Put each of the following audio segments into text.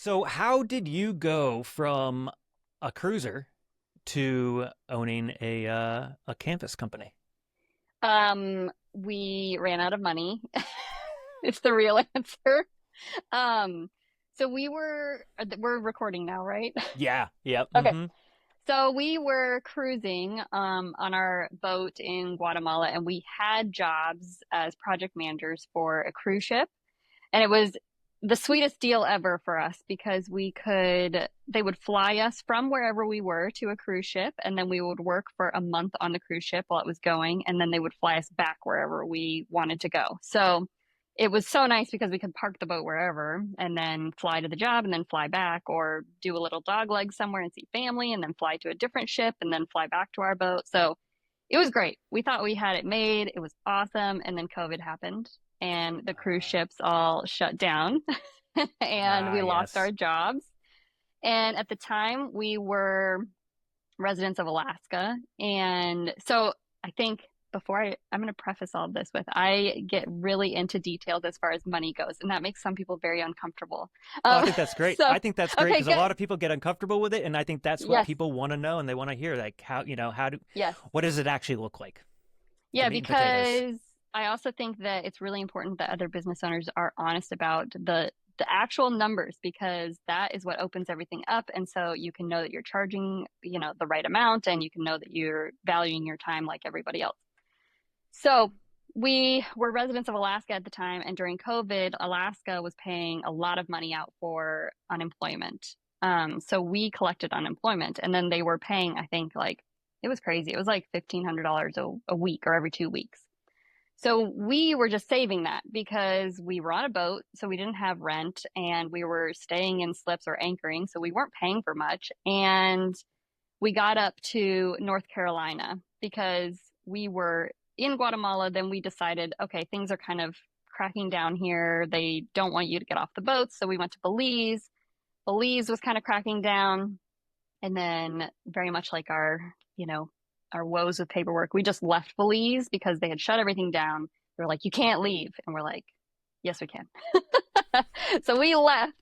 So, how did you go from a cruiser to owning a canvas company? We ran out of money. It's the real answer. Um, so we're recording now, right? Yeah, yep, Okay. mm-hmm. So we were cruising on our boat in Guatemala, and we had jobs as project managers for a cruise ship. And it was the sweetest deal ever for us because they would fly us from wherever we were to a cruise ship, and then we would work for a month on the cruise ship while it was going, and then they would fly us back wherever we wanted to go. So it was so nice because we could park the boat wherever and then fly to the job and then fly back, or do a little dog leg somewhere and see family and then fly to a different ship and then fly back to our boat. So it was great. We thought we had it made. It was awesome. And then COVID happened and the cruise ships all shut down and we lost our Yes. jobs. And at the time, we were residents of Alaska. And so I think I'm going to preface all of this with I get really into details as far as money goes, and that makes some people very uncomfortable. Oh, I Um, think that's great. so, I think that's great okay, because a lot good. of people get uncomfortable with it, and I think that's what Yes, people want to know and they want to hear. Like, yes. what does it actually look like? The Yeah, meat and potatoes. because I also think that it's really important that other business owners are honest about the actual numbers because that is what opens everything up. And so you can know that you're charging, the right amount and you can know that you're valuing your time like everybody else. So we were residents of Alaska at the time, and during COVID, Alaska was paying a lot of money out for unemployment. So we collected unemployment, and then they were paying, I think, like it was crazy. It was like $1,500 a week or every 2 weeks. So we were just saving that because we were on a boat, so we didn't have rent, and we were staying in slips or anchoring, so we weren't paying for much. And we got up to North Carolina because we were in Guatemala. Then we decided, okay, things are kind of cracking down here. They don't want you to get off the boats. So we went to Belize. Belize was kind of cracking down. And then, very much like our woes with paperwork, we just left Belize because they had shut everything down. They were like, you can't leave. And we're like, yes, we can. So we left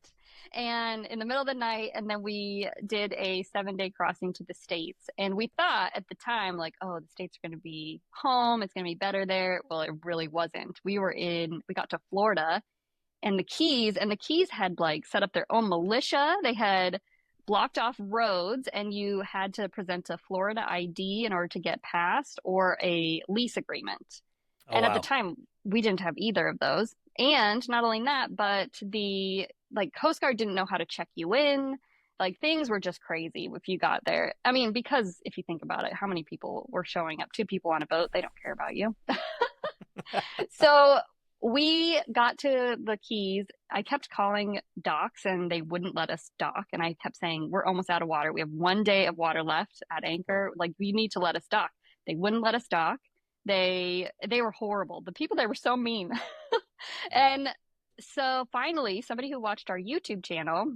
and in the middle of the night, and then we did a 7 day crossing to the States. And we thought at the time, like, oh, the States are going to be home. It's going to be better there. Well, it really wasn't. We got to Florida and the Keys had like set up their own militia. They had blocked off roads, and you had to present a Florida ID in order to get past or a lease agreement. Oh, And at the wow. time, we didn't have either of those. And not only that, but the like Coast Guard didn't know how to check you in. Like things were just crazy if you got there. I mean, because if you think about it, how many people were showing up? Two people on a boat, they don't care about you. So we got to the Keys. I kept calling docks and they wouldn't let us dock. And I kept saying, we're almost out of water. We have 1 day of water left at Oh, anchor. Like, you need to let us dock. They wouldn't let us dock. They were horrible. The people there were so mean. wow. And so finally, somebody who watched our YouTube channel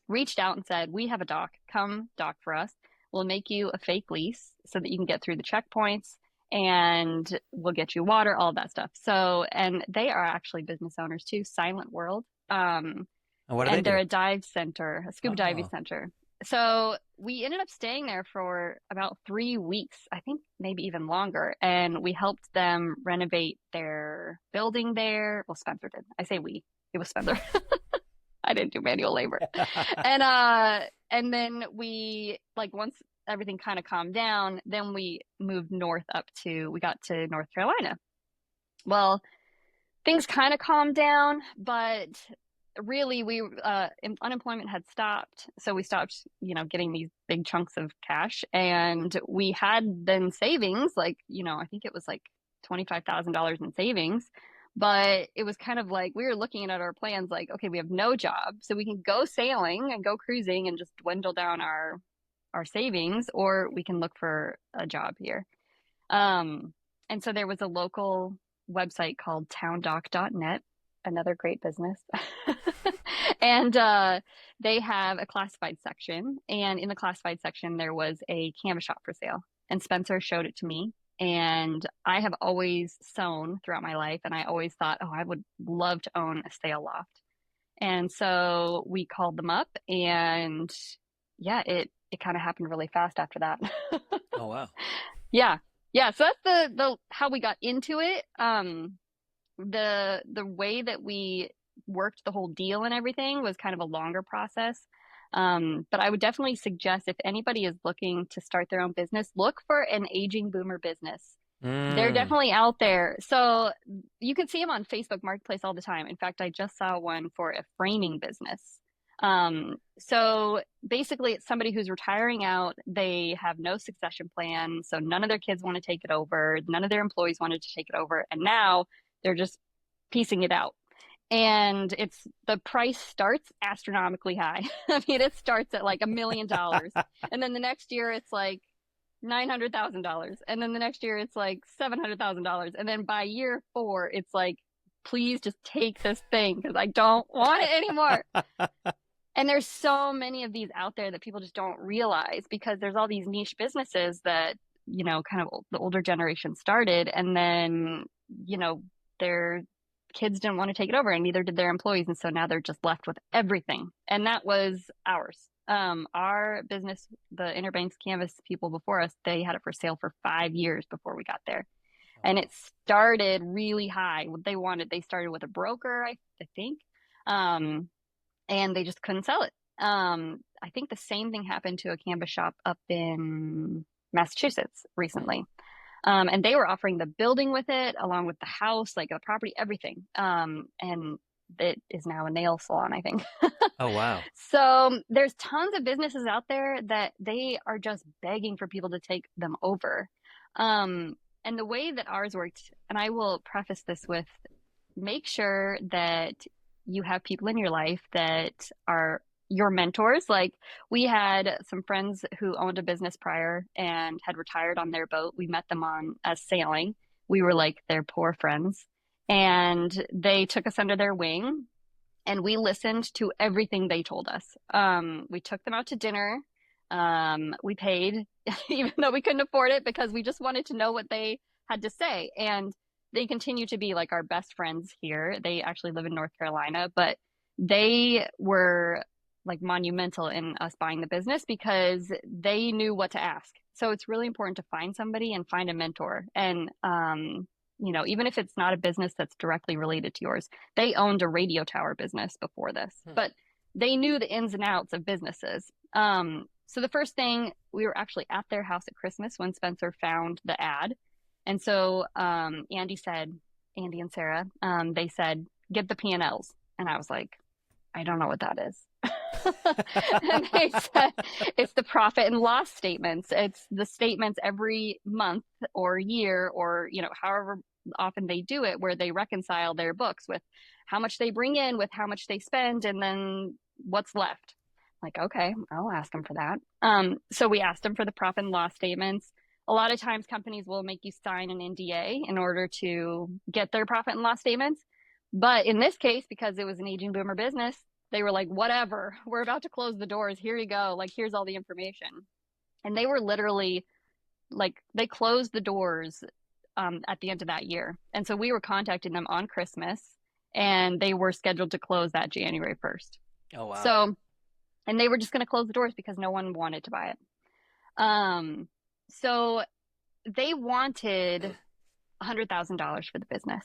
reached out and said, we have a dock. Come dock for us. We'll make you a fake lease so that you can get through the checkpoints, and we'll get you water, all of that stuff. So, and they are actually business owners too, Silent World. And what do they And they're do? a dive center, a scuba diving Oh, center. So we ended up staying there for about 3 weeks, I think maybe even longer. And we helped them renovate their building there. Well, Spencer did. I say we, it was Spencer. I didn't do manual labor. And then we like once everything kind of calmed down, then we got to North Carolina. Well, things kind of calmed down, but really unemployment had stopped. So we stopped, getting these big chunks of cash, and we had then savings, like, I think it was like $25,000 in savings. But it was kind of like we were looking at our plans like, okay, we have no job, so we can go sailing and go cruising and just dwindle down our savings, or we can look for a job here. Um, and so there was a local website called towndoc.net, another great business. And they have a classified section. And in the classified section, there was a canvas shop for sale. And Spencer showed it to me. And I have always sewn throughout my life. And I always thought, oh, I would love to own a sail loft. And so we called them up, and yeah, it kind of happened really fast after that. Oh wow. Yeah. Yeah, so that's the how we got into it. The way that we worked the whole deal and everything was kind of a longer process. But I would definitely suggest if anybody is looking to start their own business, look for an aging boomer business. They're Mm. definitely out there. So you can see them on Facebook Marketplace all the time. In fact, I just saw one for a framing business. So basically, it's somebody who's retiring out. They have no succession plan. So none of their kids want to take it over. None of their employees wanted to take it over. And now they're just piecing it out. And it's the price starts astronomically high. I mean, it starts at like $1 million. And then the next year it's like $900,000. And then the next year it's like $700,000. And then by year 4, it's like, please just take this thing because I don't want it anymore. And there's so many of these out there that people just don't realize because there's all these niche businesses that, kind of the older generation started. And then, their kids didn't want to take it over and neither did their employees. And so now they're just left with everything. And that was ours. Our business, the Interbanks Canvas people before us, they had it for sale for 5 years before we got there. Oh, And wow. it started really high. What they started with a broker, I think. And they just couldn't sell it. I think the same thing happened to a canvas shop up in Massachusetts Hmm. recently. And they were offering the building with it, along with the house, like the property, everything. And it is now a nail salon, I think. Oh wow. So there's tons of businesses out there that they are just begging for people to take them over. And the way that ours worked, and I will preface this with make sure that you have people in your life that are your mentors. Like we had some friends who owned a business prior and had retired on their boat. We met them on as sailing. We were like their poor friends. And they took us under their wing and we listened to everything they told us. We took them out to dinner. We paid, even though we couldn't afford it, because we just wanted to know what they had to say. And they continue to be like our best friends here. They actually live in North Carolina, but they were like monumental in us buying the business because they knew what to ask. So it's really important to find somebody and find a mentor. And, even if it's not a business that's directly related to yours, they owned a radio tower business before this, Hmm. but they knew the ins and outs of businesses. So the first thing, we were actually at their house at Christmas when Spencer found the ad. And so Andy and Sarah, they said, get the P&Ls. And I was like, I don't know what that is. And they said, it's the profit and loss statements. It's the statements every month or year or, however often they do it, where they reconcile their books with how much they bring in, with how much they spend, and then what's left. Like, okay, I'll ask them for that. So we asked them for the profit and loss statements. A lot of times companies will make you sign an NDA in order to get their profit and loss statements. But in this case, because it was an aging boomer business, they were like, whatever, we're about to close the doors. Here you go. Like, here's all the information. And they were literally like, they closed the doors at the end of that year. And so we were contacting them on Christmas and they were scheduled to close that January 1st. Oh wow. So, and they were just going to close the doors because no one wanted to buy it. So they wanted $100,000 for the business,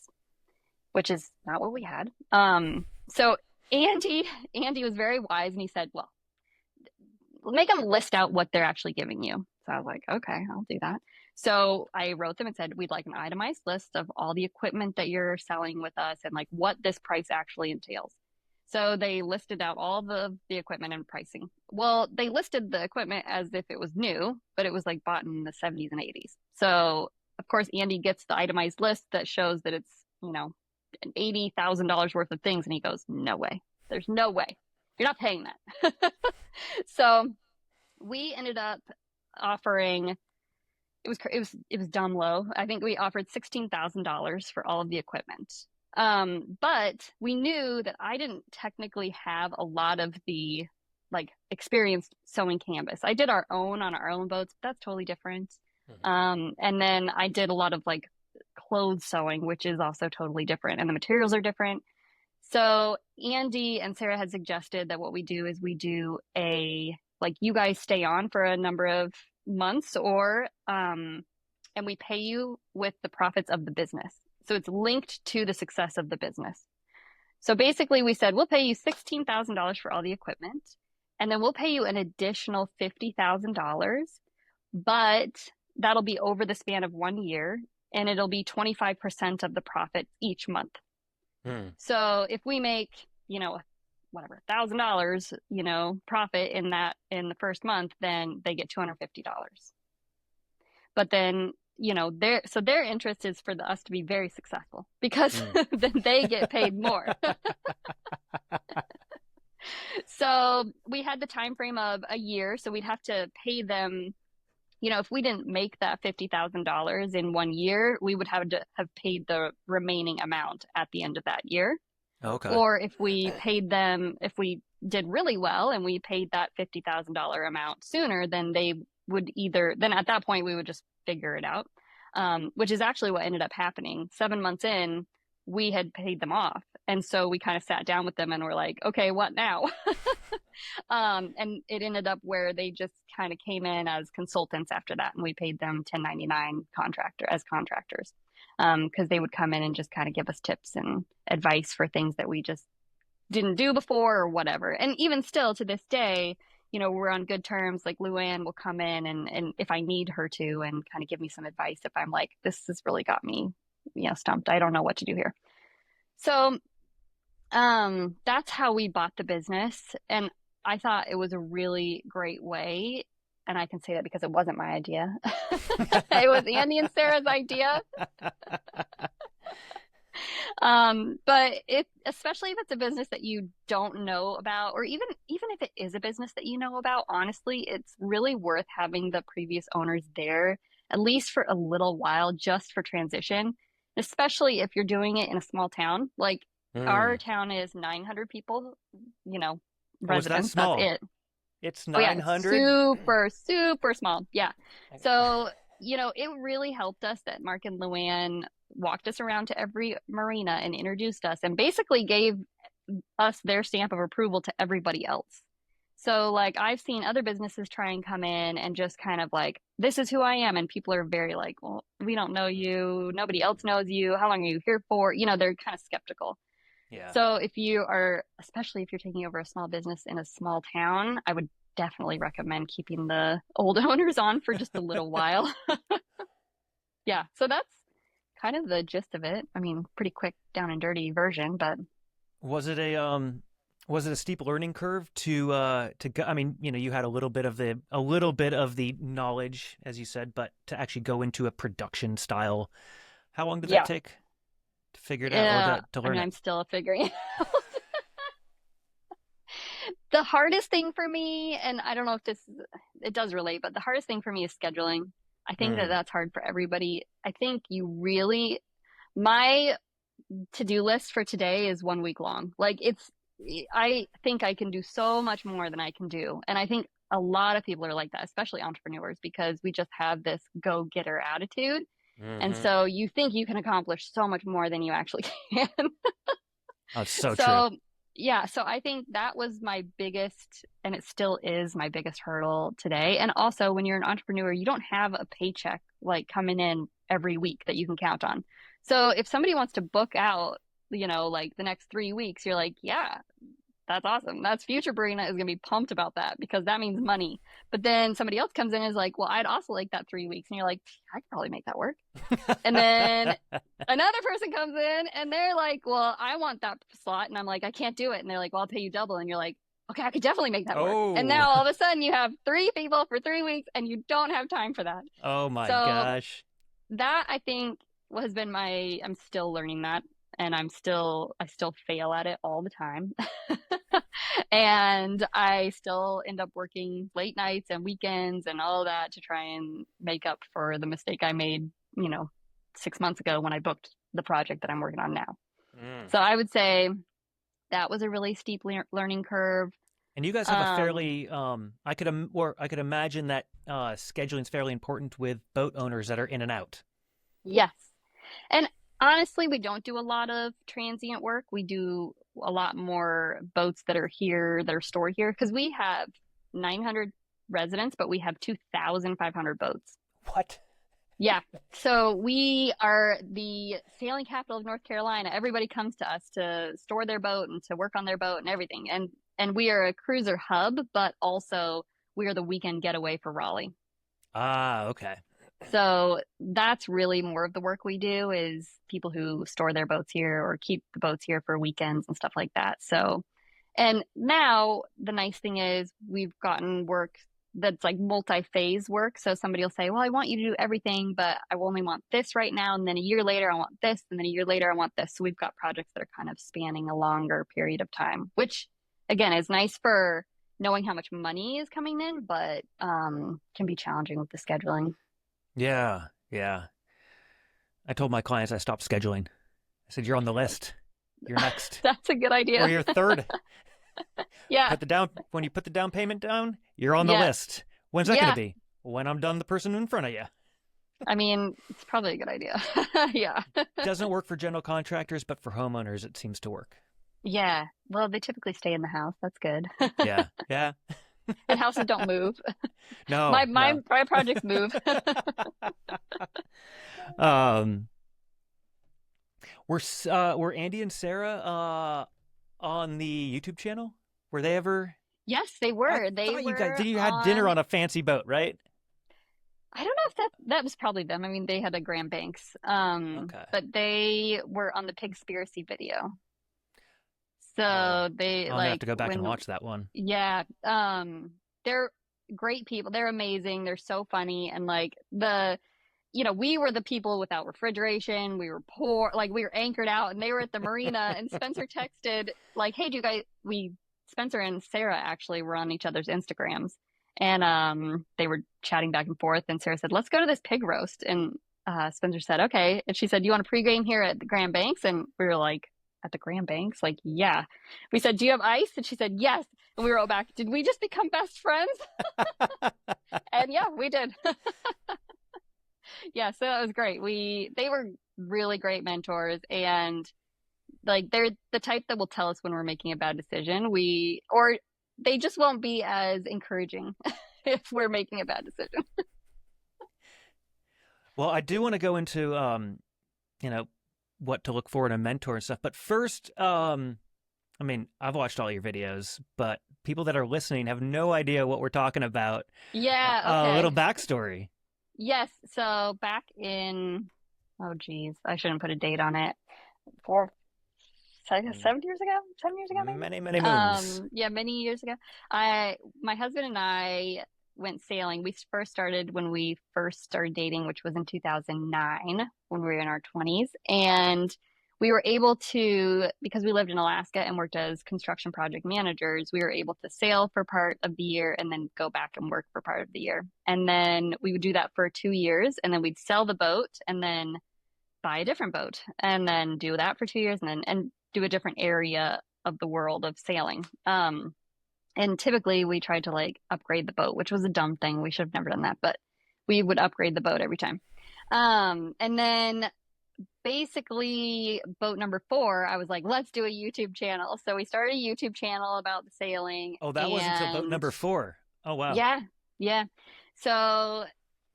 which is not what we had. So Andy was very wise and he said, well, make them list out what they're actually giving you. So I was like, okay, I'll do that. So I wrote them and said, we'd like an itemized list of all the equipment that you're selling with us and like what this price actually entails. So they listed out all the equipment and pricing. Well, they listed the equipment as if it was new, but it was like bought in the 70s and 80s. So of course, Andy gets the itemized list that shows that it's, $80,000 worth of things. And he goes, no way. There's no way. You're not paying that. So we ended up offering it was dumb low. I think we offered $16,000 for all of the equipment. But we knew that I didn't technically have a lot of the like experienced sewing canvas. I did our own on our own boats, but that's totally different. Hmm. And then I did a lot of like clothes sewing, which is also totally different, and the materials are different. So Andy and Sarah had suggested that what we do is we do a like you guys stay on for a number of months or and we pay you with the profits of the business. So it's linked to the success of the business. So basically we said we'll pay you $16,000 for all the equipment and then we'll pay you an additional $50,000, but that'll be over the span of 1 year and it'll be 25% of the profit each month. Hmm. So if we make, whatever, $1,000, profit in the first month, then they get $250. But then, their interest is for us to be very successful because Hmm. then they get paid more. So we had the time frame of a year, so we'd have to pay them, if we didn't make that $50,000 in 1 year, we would have to have paid the remaining amount at the end of that year. Okay. Or if we did really well and we paid that $50,000 amount sooner, then then at that point we would just figure it out. Which is actually what ended up happening. 7 months in, we had paid them off. And so we kind of sat down with them and were like, okay, what now? And it ended up where they just kind of came in as consultants after that. And we paid them 1099 contractors because they would come in and just kind of give us tips and advice for things that we just didn't do before or whatever. And even still to this day, we're on good terms. Like Luann will come in and if I need her to and kind of give me some advice if I'm like, this has really got me, stumped. I don't know what to do here. So that's how we bought the business. And I thought it was a really great way. And I can say that because it wasn't my idea. It was Andy and Sarah's idea. But especially if it's a business that you don't know about, or even if it is a business that you know about, honestly, it's really worth having the previous owners there, at least for a little while, just for transition, especially if you're doing it in a small town. Like our Hmm. town is 900 people, Oh, is that residents. That's small? it. It's Oh yeah, it's 900? super, super small. Yeah. So, it really helped us that Mark and Luann walked us around to every marina and introduced us and basically gave us their stamp of approval to everybody else. So like I've seen other businesses try and come in and just kind of like, this is who I am. And people are very like, well, we don't know you. Nobody else knows you. How long are you here for? They're kind of skeptical. Yeah. So especially if you're taking over a small business in a small town, I would definitely recommend keeping the old owners on for just a little while. Yeah, so that's kind of the gist of it. I mean, pretty quick down and dirty version, but Was it a steep learning curve to go, I mean, you had a little bit of the knowledge, as you said, but to actually go into a production style, how long did that yeah. take to figure it out or Yeah, to I learn mean, it? I'm still figuring it out. The hardest thing for me, and I don't know if it does relate, but the hardest thing for me is scheduling. I think that Mm. that's hard for everybody. I think my to-do list for today is 1 week long. I think I can do so much more than I can do. And I think a lot of people are like that, especially entrepreneurs, because we just have this go-getter attitude. And Mm-hmm. so you think you can accomplish so much more than you actually can. Oh, it's so true. So, yeah, so I think that was my biggest, and it still is my biggest hurdle today. And also, when you're an entrepreneur, you don't have a paycheck like coming in every week that you can count on. So, if somebody wants to book out, like the next 3 weeks, you're like, yeah, that's awesome. That's future Breena is going to be pumped about that because that means money. But then somebody else comes in and is like, well, I'd also like that 3 weeks. And you're like, I could probably make that work. And then another person comes in and they're like, well, I want that slot. And I'm like, I can't do it. And they're like, well, I'll pay you double. And you're like, okay, I could definitely make that work. And Oh, now all of a sudden you have three people for 3 weeks and you don't have time for that. oh my So gosh. that I think has been I'm still learning that. And I still fail at it all the time. And I still end up working late nights and weekends and all that to try and make up for the mistake I made, 6 months ago when I booked the project that I'm working on now. Mm. So I would say that was a really steep learning curve. And you guys have a Um, fairly, I could imagine that scheduling is fairly important with boat owners that are in and out. yes. And honestly, we don't do a lot of transient work. We do a lot more boats that are here, that are stored here, because we have 900 residents, but we have 2,500 boats. What? Yeah. So we are the sailing capital of North Carolina. Everybody comes to us to store their boat and to work on their boat and everything. And we are a cruiser hub, but also we are the weekend getaway for Raleigh. Ah, okay. So that's really more of the work we do is people who store their boats here or keep the boats here for weekends and stuff like that. So, and now the nice thing is we've gotten work that's like multi-phase work. So somebody will say, well, I want you to do everything, but I only want this right now. And then a year later, I want this. And then a year later, I want this. So we've got projects that are kind of spanning a longer period of time, which again is nice for knowing how much money is coming in, but can be challenging with the scheduling. Yeah, yeah. I told my clients I stopped scheduling. I said, you're on the list. You're next. That's a good Or idea. you're third. Yeah. When you put the down payment down, you're on the Yeah. list. When's that Yeah. going to be? When I'm done the person in front of you. I mean, it's probably a good idea. Yeah. Doesn't work for general contractors, but for homeowners, it seems to work. Yeah. Well, they typically stay in the house. That's good. Yeah, yeah. And houses don't move. No, My projects move. um, were Andy and Sarah on the YouTube channel? Were they ever? Yes, they were. They thought were you had dinner on a fancy boat, right? I don't know if that was probably them. I mean, they had a Grand Banks. Okay. But they were on the Pigspiracy video. So Oh, they I'll like have to go back and when watch that one. yeah, they're great people. They're amazing. They're so funny and like we were the people without refrigeration. We were poor, like we were anchored out and they were at the marina and Spencer texted like, "Hey, do you guys Spencer and Sarah actually were on each other's Instagrams and they were chatting back and forth and Sarah said, "Let's go to this pig roast." And Spencer said, "Okay." And she said, "You want to pregame here at the Grand Banks?" And we were like, "At the Grand Banks?" Like, yeah. We said, "Do you have ice?" And she said, "Yes." And we wrote back, "Did we just become best friends?" And yeah, we did. Yeah, so it was great. They were really great mentors and like they're the type that will tell us when we're making a bad decision. Or they just won't be as encouraging if we're making a bad decision. Well, I do want to go into what to look for in a mentor and stuff. But first, I mean, I've watched all your videos, but people that are listening have no idea what we're talking about. Yeah, okay. A little backstory. Yes, so back in, oh geez, I shouldn't put a date on it. 7 years ago? 7 years ago, maybe? Many, many moons. Yeah, many years ago. My husband and I went sailing. We first started when we first started dating, which was in 2009 when we were in our 20s. And we were able to, because we lived in Alaska and worked as construction project managers, we were able to sail for part of the year and then go back and work for part of the year. And then we would do that for 2 years and then we'd sell the boat and then buy a different boat and then do that for 2 years and do a different area of the world of sailing. And typically we tried to like upgrade the boat, which was a dumb thing. We should have never done that, but we would upgrade the boat every time. And then basically boat number 4, I was like, let's do a YouTube channel. So we started a YouTube channel about the sailing. Oh, that wasn't until boat number 4. Oh, wow. Yeah. Yeah. So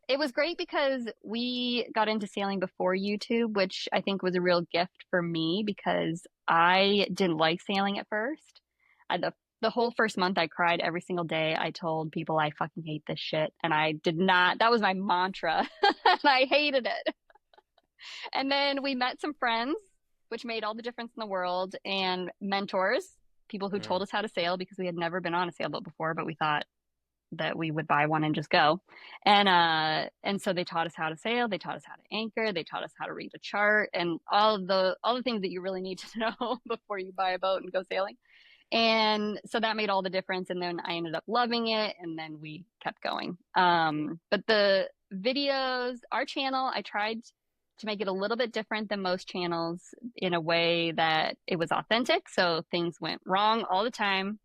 it was great because we got into sailing before YouTube, which I think was a real gift for me because I didn't like sailing at first. The whole first month I cried every single day. I told people I fucking hate this shit. And I did not, that was my mantra. And I hated it. And then we met some friends, which made all the difference in the world, and mentors, people who told us how to sail because we had never been on a sailboat before, but we thought that we would buy one and just go. And so they taught us how to sail, they taught us how to anchor, they taught us how to read a chart and all the things that you really need to know before you buy a boat and go sailing. And so that made all the difference. And then I ended up loving it. And then we kept going. But the videos, our channel, I tried to make it a little bit different than most channels in a way that it was authentic. So things went wrong all the time.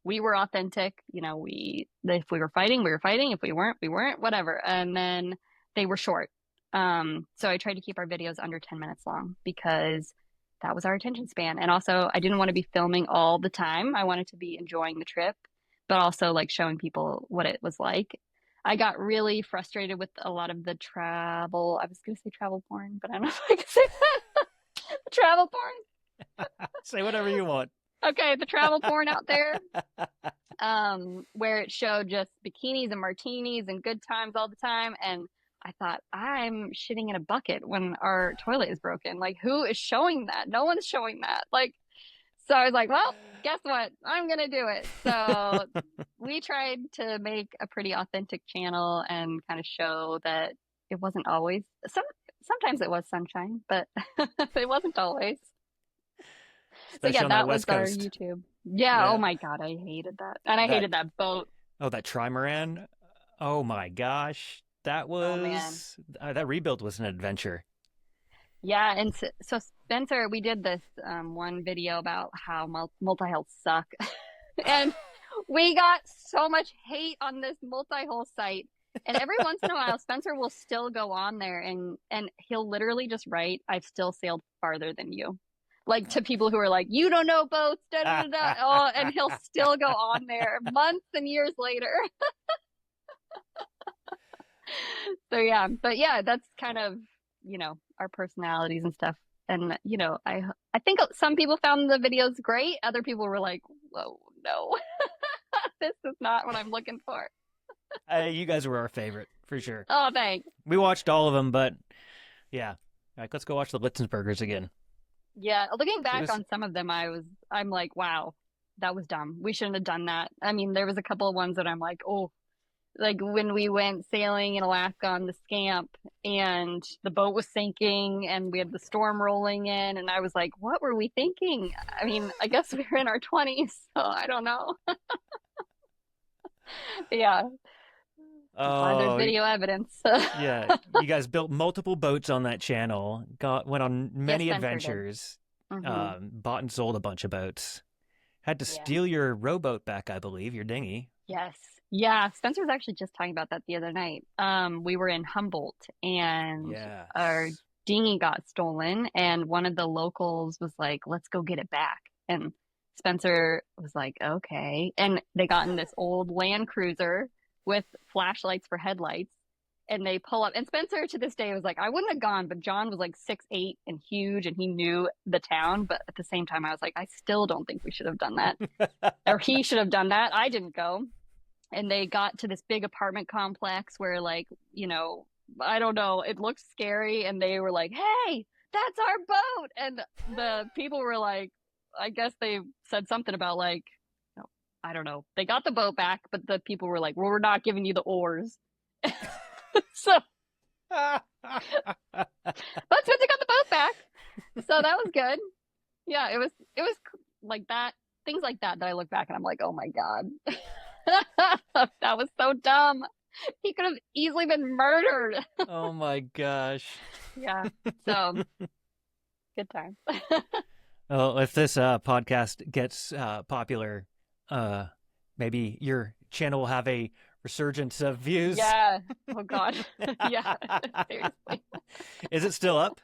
We were authentic. If we were fighting, we were fighting. If we weren't, we weren't, whatever. And then they were short. So I tried to keep our videos under 10 minutes long because that was our attention span. And also, I didn't want to be filming all the time. I wanted to be enjoying the trip, but also like showing people what it was like. I got really frustrated with a lot of the travel. I was going to say travel porn, but I don't know if I can say that. Travel porn. Say whatever you want. Okay, the travel porn out there, where it showed just bikinis and martinis and good times all the time. And I thought, I'm shitting in a bucket when our toilet is broken. Like, who is showing that? No one's showing that. Like, so I was like, well, guess what? I'm gonna do it. So we tried to make a pretty authentic channel and kind of show that it wasn't always sometimes it was sunshine, but it wasn't always. So Especially yeah, on that that was West our Coast. YouTube. Yeah, oh Yeah. my God, I hated that. And I That hated that boat. Oh, that trimaran. Oh my gosh. Oh man. That rebuild was an adventure. Yeah, and so Spencer, we did this one video about how multi-hulls suck. And we got so much hate on this multi-hull site. And every once in a while, Spencer will still go on there and he'll literally just write, "I've still sailed farther than you." Like to people who are like, "You don't know boats, da da da da." Oh, and he'll still go on there months and years later. So yeah, but yeah, that's kind of, our personalities and stuff. And I think some people found the videos great. Other people were like, "Whoa, no, this is not what I'm looking for." You guys were our favorite for sure. Oh, thanks. We watched all of them, but yeah. Like, let's go watch the Litzensburgers again. Yeah, looking It back was on some of them, I'm like, wow, that was dumb. We shouldn't have done that. I mean, there was a couple of ones that I'm like, oh, like when we went sailing in Alaska on the Scamp and the boat was sinking and we had the storm rolling in, and I was like, what were we thinking? I mean, I guess we were in our 20s, so I don't know. Yeah, I'm glad there's Oh, video evidence. yeah. You guys built multiple boats on that channel. Went on Yes, many Spencer did. adventures. Hmm. Bought and sold a bunch of boats. Had to Yeah. steal your rowboat back, I believe, your dinghy. Yes. Yeah. Spencer was actually just talking about that the other night. We were in Humboldt and our Yes. dinghy got stolen, and one of the locals was like, let's go get it back. And Spencer was like, okay. And they got in this old Land Cruiser with flashlights for headlights. And they pull up, and Spencer to this day was like, I wouldn't have gone, but John was like 6'8" and huge, and he knew the town. But at the same time, I was like, I still don't think we should have done that, or he should have done that. I didn't go. And they got to this big apartment complex where, like, I don't know, it looked scary, and they were like, hey, that's our boat. And the people were like, I guess they said something about like, I don't know, they got the boat back, but the people were like, well, we're not giving you the oars. So but Spencer got the boat back, so that was good. Yeah, it was like that, things like that I look back and I'm like, oh my God. That was so dumb. He could have easily been murdered. Oh my gosh. Yeah, so good time. Well, if this podcast gets popular, maybe your channel will have a resurgence of views. Yeah. Oh God. Yeah. Seriously. Is it still up?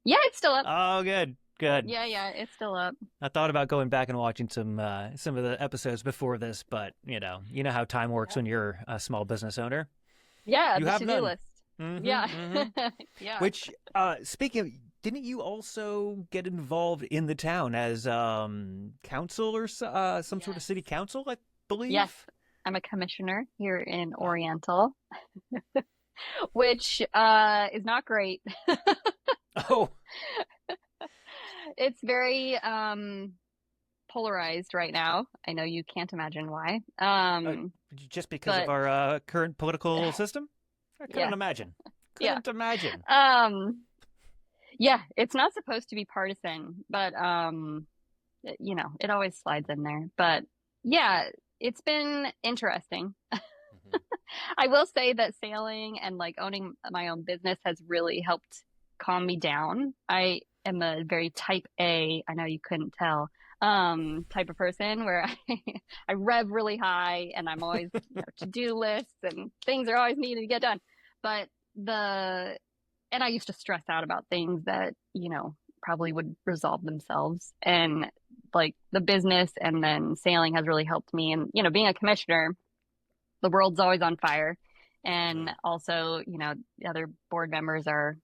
Yeah, it's still up. Oh, good, good. Yeah, it's still up. I thought about going back and watching some of the episodes before this, but you know how time works when you're a small business owner. Yeah, You the have to-do none. list. Mm-hmm, Yeah. mm-hmm. Yeah. Which, speaking of, didn't you also get involved in the town as council or some sort of Yes. city council, I believe? Yes. I'm a commissioner here in Oriental, which is not great. Oh, It's very polarized right now. I know you can't imagine why. just because But of our current political system? I couldn't yeah, imagine. yeah. Couldn't imagine. Yeah, it's not supposed to be partisan, but it always slides in there. But yeah, it's been interesting. Mhm. I will say that sailing and like owning my own business has really helped calm me down. I am a very type A, I know you couldn't tell, type of person where I rev really high and I'm always, to-do lists and things are always needed to get done. But and I used to stress out about things that, probably would resolve themselves. And like the business and then sailing has really helped me. And, being a commissioner, the world's always on fire. And Right. also, the other board members are,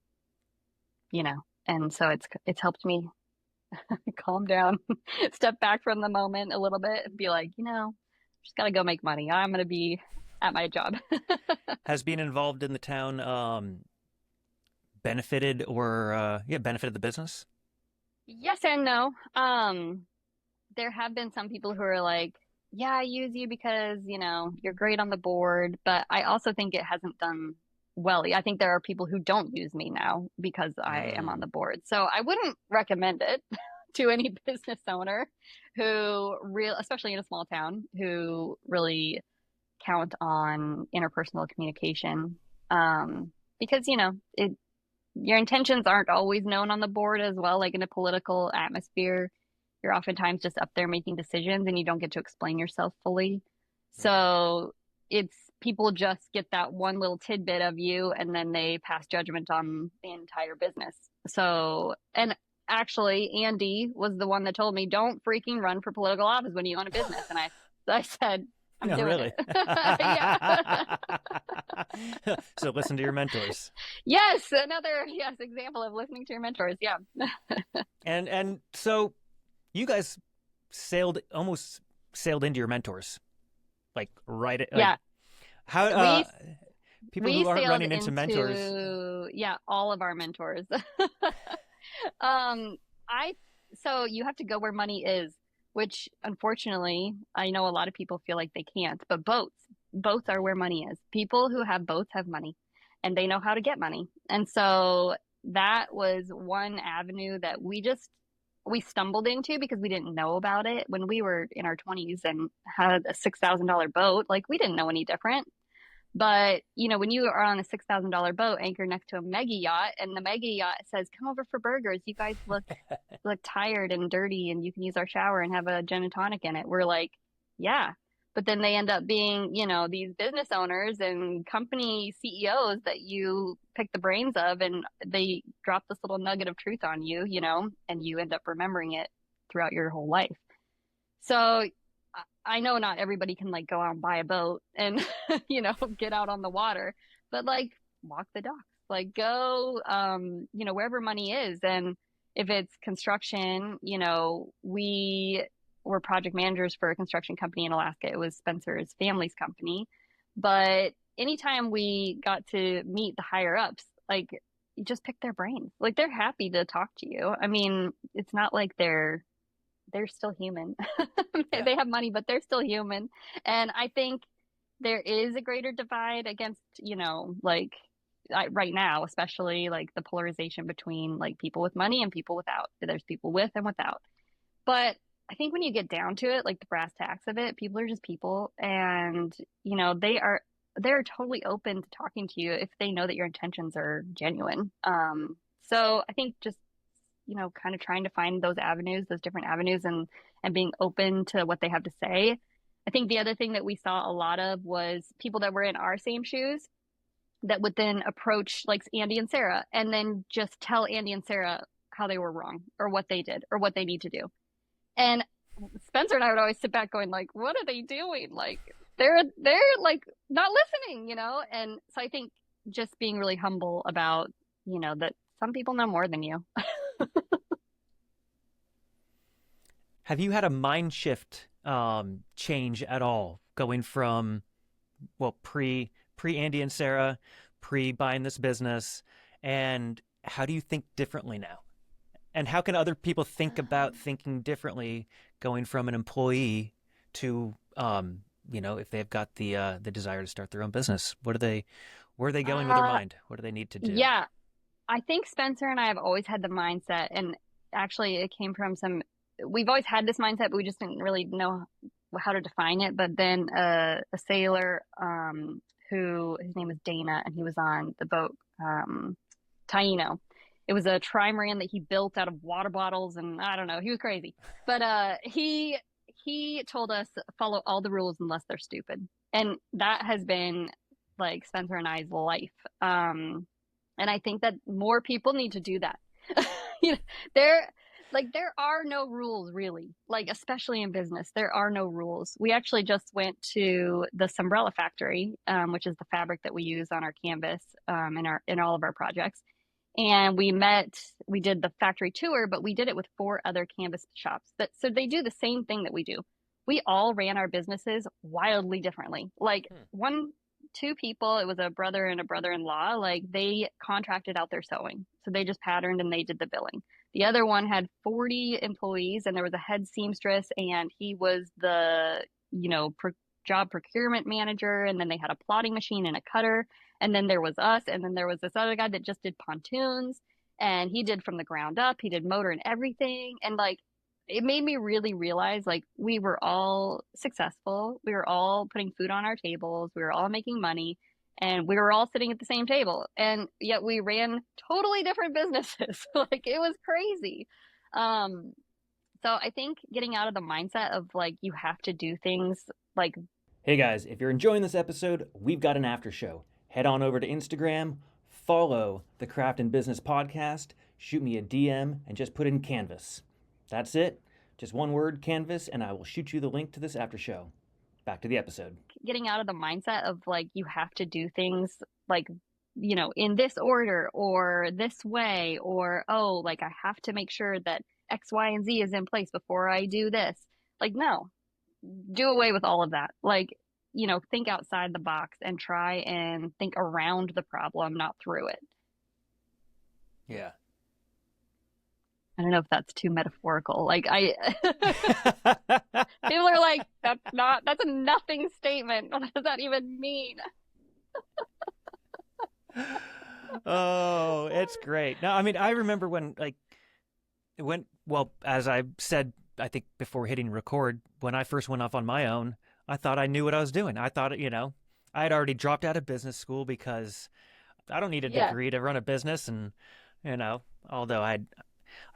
and so it's helped me calm down, step back from the moment a little bit and be like, just gotta go make money. I'm gonna be at my job. Has being involved in the town benefited or benefited the business? Yes and no. There have been some people who are like, yeah, I use you because, you're great on the board, but I also think it hasn't done well. I think there are people who don't use me now because I am on Mm. the board. So I wouldn't recommend it to any business owner especially in a small town, who really count on interpersonal communication. Because, your intentions aren't always known on the board as well, like in a political atmosphere you're oftentimes just up there making decisions and you don't get to explain yourself fully. Right. So it's people just get that one little tidbit of you and then they pass judgment on the entire business. So, and actually, Andy was the one that told me, don't freaking run for political office when you own a business. And I said, I'm No, doing really. it. Yeah. So listen to your mentors. Yes. Another, yes, example of listening to your mentors. Yeah. And so you guys almost sailed into your mentors. Like like Yeah. how We people We who aren't sailed running into mentors. into, yeah, all of our mentors. Um, I, so you have to go where money is, which unfortunately, I know a lot of people feel like they can't, but boats are where money is. People who have boats have money and they know how to get money. And so that was one avenue that we stumbled into because we didn't know about it when we were in our 20s and had a $6,000 boat. Like we didn't know any different. But, when you are on a $6,000 boat anchored next to a mega yacht and the mega yacht says, come over for burgers. You guys look tired and dirty and you can use our shower and have a gin and tonic in it. We're like, yeah. But then they end up being, these business owners and company CEOs that you pick the brains of and they drop this little nugget of truth on you, and you end up remembering it throughout your whole life. So I know not everybody can like go out and buy a boat and get out on the water, but like walk the docks, like go wherever money is. And if it's construction, we were project managers for a construction company in Alaska. It was Spencer's family's company. But anytime we got to meet the higher ups, like you just pick their brains. Like they're happy to talk to you. I mean, it's not like they're still human. Yeah. They have money, but they're still human. And I think there is a greater divide against, like right now, especially like the polarization between like people with money and people without. There's people with and without. But I think when you get down to it, like the brass tacks of it, people are just people and, they're totally open to talking to you if they know that your intentions are genuine. So I think just kind of trying to find those different avenues and being open to what they have to say. I think the other thing that we saw a lot of was people that were in our same shoes that would then approach like Andy and Sarah and then just tell Andy and Sarah how they were wrong or what they did or what they need to do. And Spencer and I would always sit back going like, what are they doing? Like they're like not listening, And so I think just being really humble about, that some people know more than you. Have you had a mind shift change at all, going from pre Andy and Sarah, pre buying this business, and how do you think differently now? And how can other people think about thinking differently, going from an employee to if they've got the desire to start their own business? Where are they going with their Uh, mind? What do they need to do? yeah, I think Spencer and I have always had the mindset, and actually it came from we've always had this mindset, but we just didn't really know how to define it. But then a sailor, who his name was Dana, and he was on the boat, Taino. It was a trimaran that he built out of water bottles, and I don't know, he was crazy. But he told us follow all the rules unless they're stupid, and that has been like Spencer and I's life. And I think that more people need to do that. You know, there there are no rules really. Like especially in business, there are no rules. We actually just went to the Umbrella factory, which is the fabric that we use on our canvas in all of our projects. And we did the factory tour, but we did it with four other canvas shops. So they do the same thing that we do. We all ran our businesses wildly differently. Like Hmm. two people, it was a brother and a brother-in-law, like they contracted out their sewing. So they just patterned and they did the billing. The other one had 40 employees and there was a head seamstress and he was the, you know, job procurement manager. And then they had a plotting machine and a cutter. And then there was us. And then there was this other guy that just did pontoons and he did from the ground up. He did motor and everything. And like, it made me really realize like we were all successful. We were all putting food on our tables. We were all making money and we were all sitting at the same table. And yet we ran totally different businesses. Like it was crazy. Um, so I think getting out of the mindset of like you have to do things like Hey guys, if you're enjoying this episode, we've got an after show. Head on over to Instagram, follow the Craft and Business Podcast, shoot me a DM, and just put in Canvas. That's it. Just one word, Canvas, and I will shoot you the link to this after show. Back to the episode. getting out of the mindset of like you have to do things like you know in this order or this way or oh like I have to make sure that X, Y, and Z is in place before I do this. Like no, do away with all of that. Like you know, think outside the box and try and think around the problem, not through it. Yeah. I don't know if that's too metaphorical. Like I people are like that's a nothing statement. What does that even mean? Oh, it's great. No, I mean, I remember when, like, well, as I said, I think before hitting record, when I first went off on my own, I thought I knew what I was doing. I thought, I had already dropped out of business school because I don't need a Yeah. degree to run a business. And, although I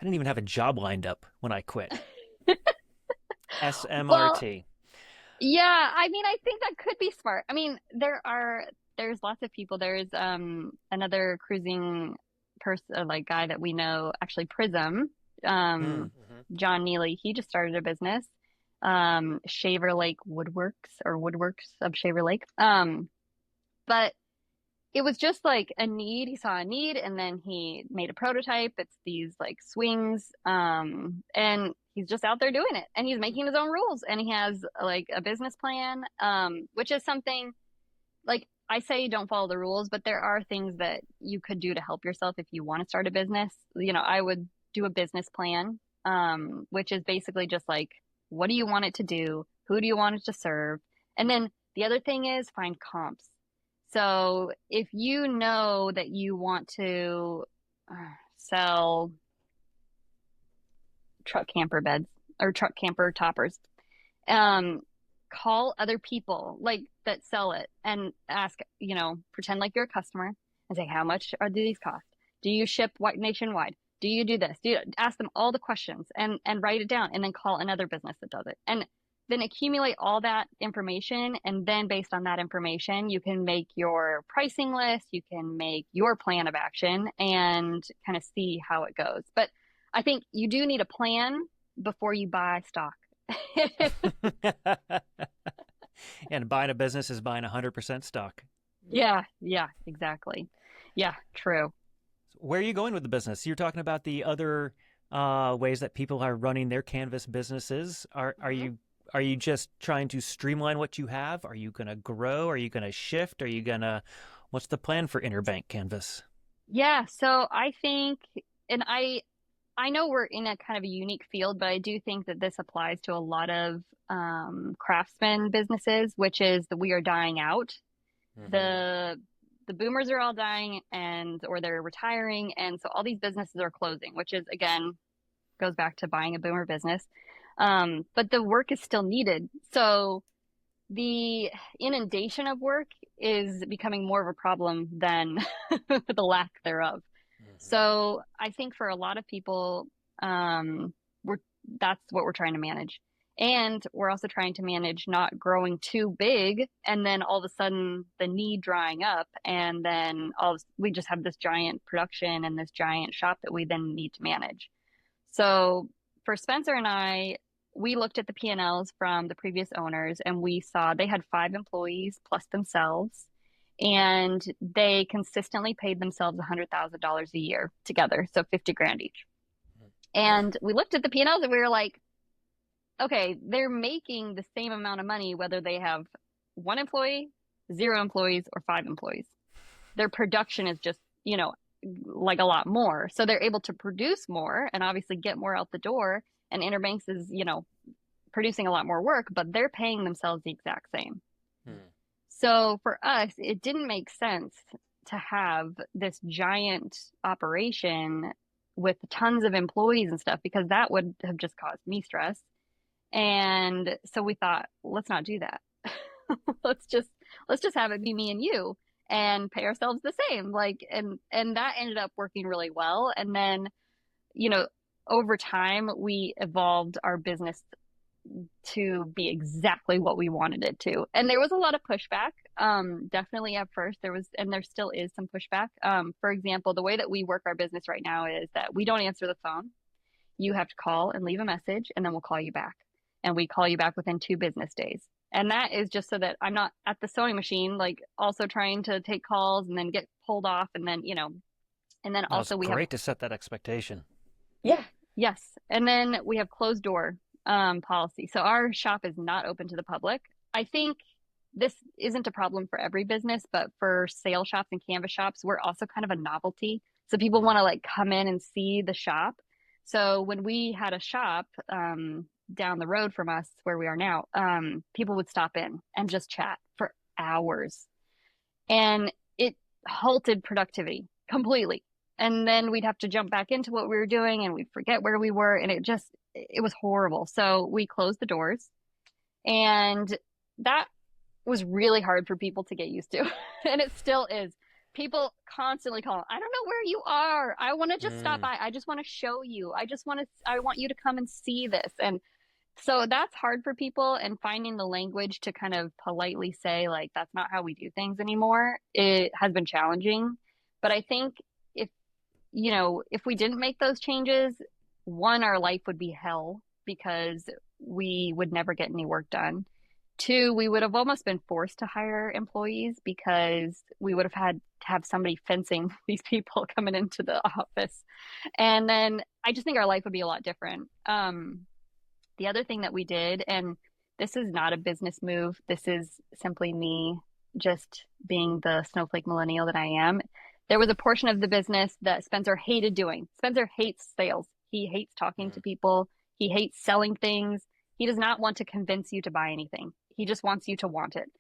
didn't even have a job lined up when I quit. Well, SMRT. yeah, I mean, I think that could be smart. I mean, there's lots of people. There's another cruising person like guy that we know, actually Prism, um Mm-hmm. John Neely. He just started a business, Shaver Lake Woodworks or Woodworks of Shaver Lake. But it was just like a need. He saw a need and then he made a prototype. It's these like swings. And he's just out there doing it and he's making his own rules and he has like a business plan, which is something like I say don't follow the rules, but there are things that you could do to help yourself if you want to start a business. You know, I would do a business plan, which is basically just like, what do you want it to do? Who do you want it to serve? And then the other thing is find comps. So if you know that you want to sell truck camper beds or truck camper toppers, um, call other people like that sell it and ask, you know, pretend like you're a customer and say, how much do these cost? Do you ship nationwide? Do you do this? Ask them all the questions and write it down and then call another business that does it. And then accumulate all that information. And then based on that information, you can make your pricing list, you can make your plan of action and kind of see how it goes. But I think you do need a plan before you buy stock. And buying a business is buying 100% stock. Yeah, yeah, exactly. Yeah, true. Where are you going with the business? You're talking about the other ways that people are running their canvas businesses. Are you just trying to streamline what you have? Are you going to grow? Are you going to shift? What's the plan for Interbank Canvas? Yeah, so I think, and I know we're in a kind of a unique field, but I do think that this applies to a lot of craftsman businesses, which is that we are dying out. Mm-hmm. The boomers are all dying or they're retiring, and so all these businesses are closing, which is again goes back to buying a boomer business. But the work is still needed. So the inundation of work is becoming more of a problem than the lack thereof. Mm-hmm. So I think for a lot of people, we're that's what we're trying to manage And we're also trying to manage not growing too big and then all of a sudden the need drying up. And then we just have this giant production and this giant shop that we then need to manage. So for Spencer and I, we looked at the P&Ls from the previous owners and we saw they had 5 employees plus themselves. And they consistently paid themselves $100,000 a year together. So 50 grand each. And we looked at the P&Ls and we were like, okay, they're making the same amount of money whether they have 1 employee, 0 employees, or 5 employees. Their production is just, like a lot more. So they're able to produce more and obviously get more out the door. And Interbanks is, producing a lot more work, but they're paying themselves the exact same. So for us, it didn't make sense to have this giant operation with tons of employees and stuff because that would have just caused me stress. And so we thought, let's not do that. let's just have it be me and you and pay ourselves the same. And that ended up working really well. And then, over time we evolved our business to be exactly what we wanted it to. And there was a lot of pushback. Definitely at first and there still is some pushback. For example, the way that we work our business right now is that we don't answer the phone. You have to call and leave a message and then we'll call you back. And we call you back within 2 business days. And that is just so that I'm not at the sewing machine, also trying to take calls and then get pulled off. And then, and then also we have. Great to set that expectation. Yeah. Yes. And then we have closed door policy. So our shop is not open to the public. I think this isn't a problem for every business, but for sale shops and canvas shops, we're also kind of a novelty. So people want to come in and see the shop. So when we had a shop down the road from us where we are now, people would stop in and just chat for hours. And it halted productivity completely. And then we'd have to jump back into what we were doing and we'd forget where we were. And it was horrible. So we closed the doors and that was really hard for people to get used to. And it still is. People constantly call, I don't know where you are. I want to just stop by. I just want to show you. I want you to come and see this. And so that's hard for people, and finding the language to kind of politely say, that's not how we do things anymore. It has been challenging. But I think if we didn't make those changes, one, our life would be hell because we would never get any work done. 2, we would have almost been forced to hire employees because we would have had to have somebody fencing these people coming into the office. And then I just think our life would be a lot different. The other thing that we did, and this is not a business move, this is simply me just being the snowflake millennial that I am. There was a portion of the business that Spencer hated doing. Spencer hates sales. He hates talking to people. He hates selling things. He does not want to convince you to buy anything. He just wants you to want it.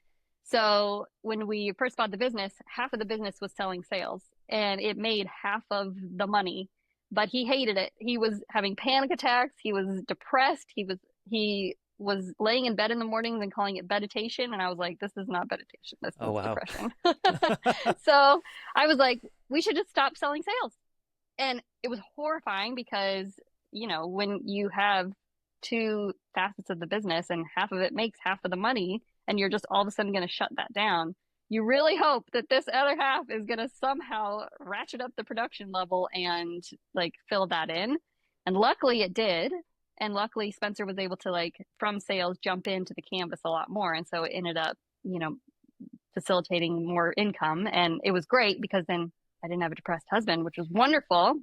So when we first bought the business, half of the business was selling sales and it made half of the money, but he hated it. He was having panic attacks. He was depressed. He was laying in bed in the mornings and calling it meditation. And I was like, this is not meditation. This is depression. So I was like, we should just stop selling sales. And it was horrifying because, when you have 2 facets of the business and half of it makes half of the money and you're just all of a sudden going to shut that down, you really hope that this other half is going to somehow ratchet up the production level and fill that in. And luckily it did. And luckily Spencer was able to from sales jump into the canvas a lot more. And so it ended up, facilitating more income. And it was great because then I didn't have a depressed husband, which was wonderful.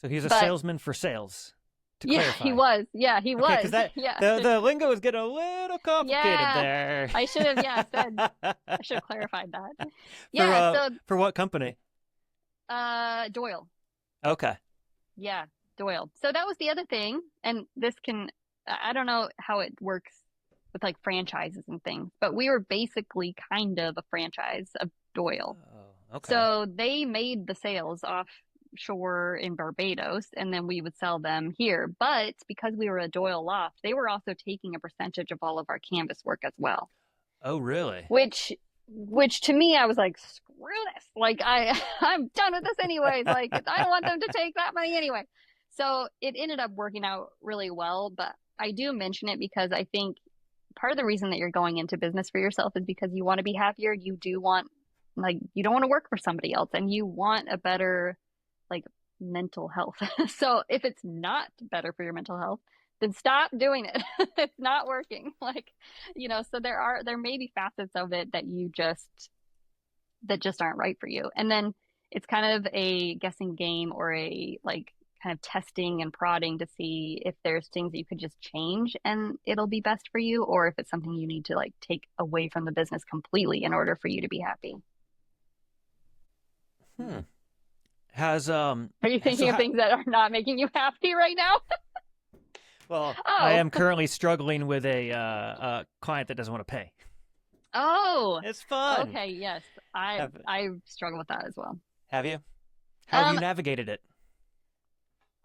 So he's a salesman for sales. Clarify. He was. Yeah, he was. The lingo was getting a little complicated there. I should have, I should have clarified that. For what company? Doyle. Okay. Yeah, Doyle. So that was the other thing, and I don't know how it works with franchises and things, but we were basically kind of a franchise of Doyle. Oh, okay. So they made the sales offshore in Barbados, and then we would sell them here. But because we were a Doyle loft, they were also taking a percentage of all of our canvas work as well. Oh, really? Which to me, I was like, screw this. I'm done with this anyways. I don't want them to take that money anyway. So it ended up working out really well. But I do mention it because I think part of the reason that you're going into business for yourself is because you want to be happier. You do want, like, you don't want to work for somebody else and you want a better, like, mental health. So if it's not better for your mental health, then stop doing it. It's not working. Like, so there may be facets of it that just aren't right for you. And then it's kind of a guessing game or a like kind of testing and prodding to see if there's things that you could just change and it'll be best for you, or if it's something you need to like take away from the business completely in order for you to be happy. Hmm. Has Are you so thinking of things that are not making you happy right now? well, I Oh, am currently struggling with a client that doesn't want to pay. oh, It's fun. okay, yes. I Have I struggle with that as well. have you? How have you Um, navigated it?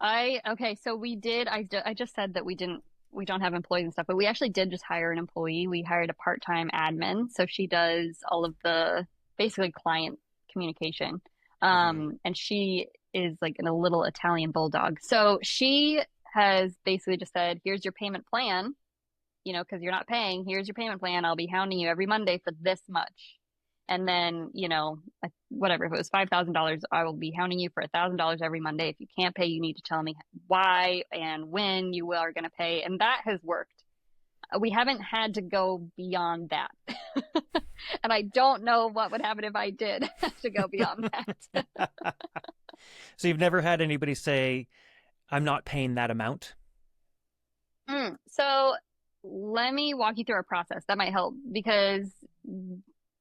okay, so I just said that we don't have employees and stuff, but we actually did just hire an employee. We hired a part-time admin, so she does all of the basically client communication. Hmm. And she is like a little Italian bulldog. So she has basically just said, "Here's your payment plan, because you're not paying. Here's your payment plan. I'll be hounding you every Monday for this much." And then, whatever, if it was $5,000, I will be hounding you for $1,000 every Monday. If you can't pay, you need to tell me why and when you are going to pay. And that has worked. We haven't had to go beyond that. And I don't know what would happen if I did have to go beyond that. So you've never had anybody say, "I'm not paying that amount"? So let me walk you through our process. That might help because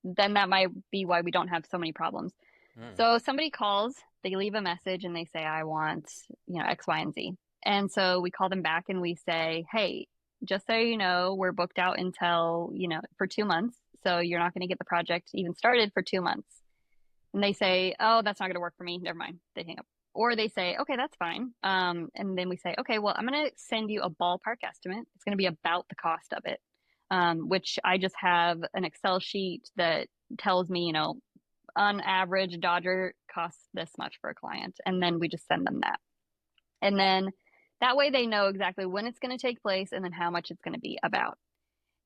then that might be why we don't have so many problems. Mm. So somebody calls, they leave a message and they say, "I want, X, Y, and Z." And so we call them back and we say, "Hey, just so you know, we're booked out until, for 2 months. So you're not going to get the project even started for 2 months." And they say, "Oh, that's not going to work for me. Never mind." They hang up. Or they say, "Okay, that's fine." And then we say, "Okay, well, I'm going to send you a ballpark estimate. It's going to be about the cost of it," which I just have an Excel sheet that tells me, on average, Dodger costs this much for a client. And then we just send them that. And then that way they know exactly when it's going to take place and then how much it's going to be about.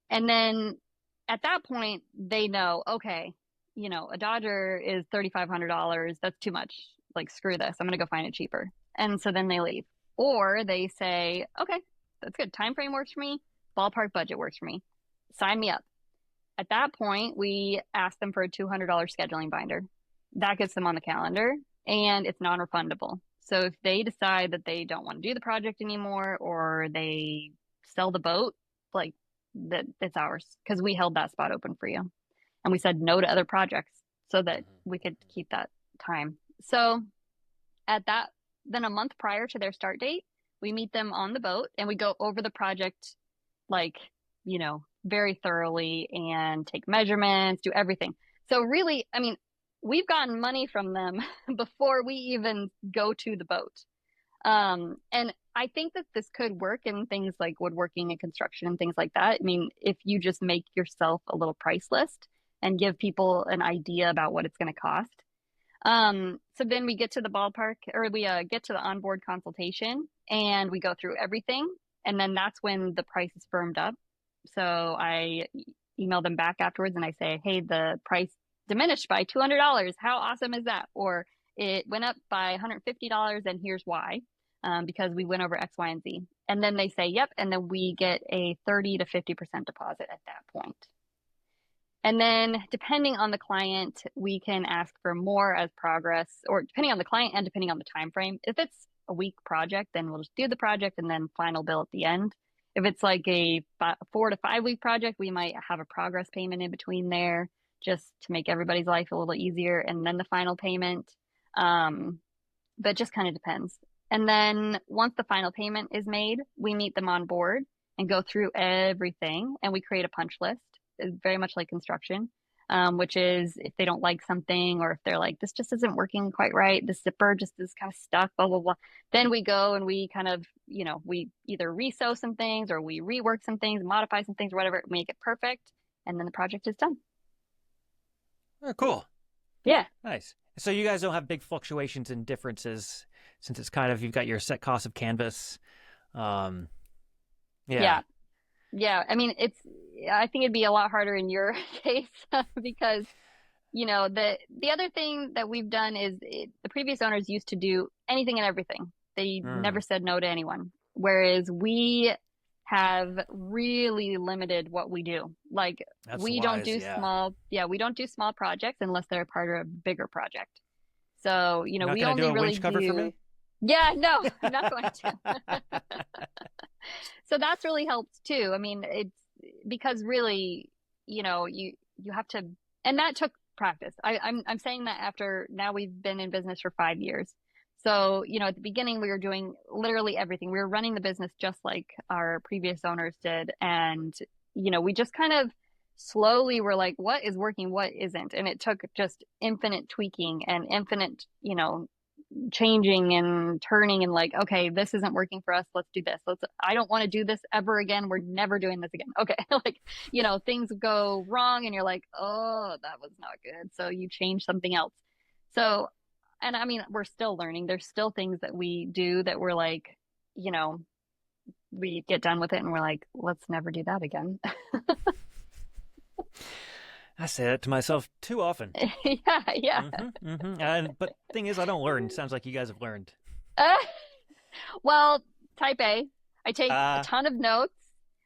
And then at that point, they know, okay, a Dodger is $3,500. That's too much. Like, screw this. I'm going to go find it cheaper. And so then they leave. Or they say, "Okay, that's good. Time frame works for me. Ballpark budget works for me. Sign me up." At that point, we ask them for a $200 scheduling binder. That gets them on the calendar and it's non-refundable. So if they decide that they don't want to do the project anymore or they sell the boat, like, that it's ours because we held that spot open for you. And we said no to other projects so that we could keep that time. So at that, then a month prior to their start date, we meet them on the boat and we go over the project, like, very thoroughly and take measurements, do everything. So really, I mean, we've gotten money from them before we even go to the boat. And I think that this could work in things like woodworking and construction and things like that. I mean, if you just make yourself a little price list and give people an idea about what it's going to cost. So then we get to the ballpark, or we get to the onboard consultation and we go through everything. And then that's when the price is firmed up. So I email them back afterwards and I say, "Hey, the price diminished by $200. How awesome is that?" Or, "It went up by $150 and here's why." Because we went over X, Y, and Z. And then they say, "Yep." And then we get a 30 to 50% deposit at that point. And then depending on the client, we can ask for more as progress, or depending on the client and depending on the time frame. If it's a week project, then we'll just do the project and then final bill at the end. If it's like a 4 to 5 week project, we might have a progress payment in between there just to make everybody's life a little easier, and then the final payment. But it just kind of depends. And then once the final payment is made, we meet them on board and go through everything, and we create a punch list. It's very much like construction, which is if they don't like something, or if they're like, "This just isn't working quite right, the zipper just is kind of stuck, blah, blah, blah." Then we go and we kind of, we either resew some things or we rework some things, modify some things, or whatever, make it perfect. And then the project is done. Oh, cool. Yeah. Nice. So you guys don't have big fluctuations and differences since it's kind of, you've got your set cost of canvas. Yeah. Yeah. Yeah. I mean, I think it'd be a lot harder in your case because, the other thing that we've done is the previous owners used to do anything and everything. They never Mm, said no to anyone. Whereas we have really limited what we do. Like that's wise. Yeah. we don't do small projects unless they're part of a bigger project. So, You're not we going to do only a really winch cover for do, me? yeah, no, I'm not going to. So that's really helped too. I mean, it's because really, you have to, and that took practice. I'm saying that after now we've been in business for 5 years. So, at the beginning we were doing literally everything. We were running the business just like our previous owners did. And, we just kind of slowly were like, what is working, what isn't? And it took just infinite tweaking and infinite, changing and turning and like, okay, this isn't working for us. Let's do this. I don't want to do this ever again. We're never doing this again. Okay. Like, things go wrong and you're like, oh, that was not good. So you change something else. So, and I mean, we're still learning. There's still things that we do that we're like, you know, we get done with it and we're like, let's never do that again. I say that to myself too often. Yeah. Yeah. And but thing is, I don't learn. Sounds like you guys have learned. Uh, well, type A. I take a Uh, ton of notes.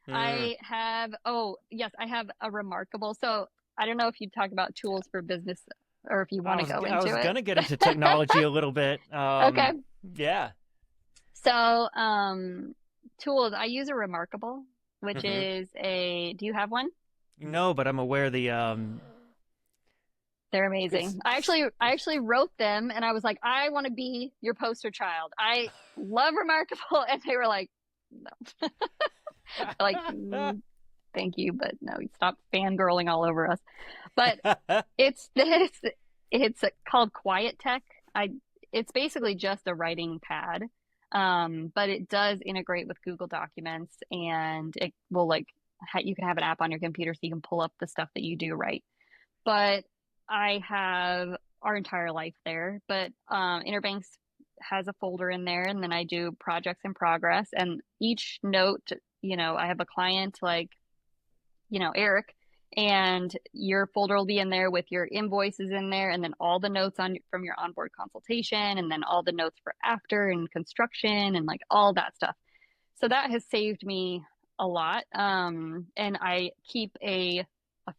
mm, Oh, yes, I have a remarkable. So I don't know if you talk about tools for business or if you want to go I into was it. gonna get into technology a little bit. Okay. Yeah. So, tools, I use a remarkable, which hmm is do you have one? No, but I'm aware the They're it's amazing. I actually wrote them and I was like, I want to be your poster child. I love remarkable. And they were like, no, like, thank you, but no, you stop fangirling all over us. But it's this, it's called Quiet Tech. It's basically just a writing pad. But it does integrate with Google Documents and it will like, you can have an app on your computer so you can pull up the stuff that you do right. But I have our entire life there. But Interbanks has a folder in there, and then I do projects in progress. And each note, I have a client like, Eric, and your folder will be in there with your invoices in there, and then all the notes on from your onboard consultation, and then all the notes for after and construction, and like all that stuff. So that has saved me a lot. And I keep a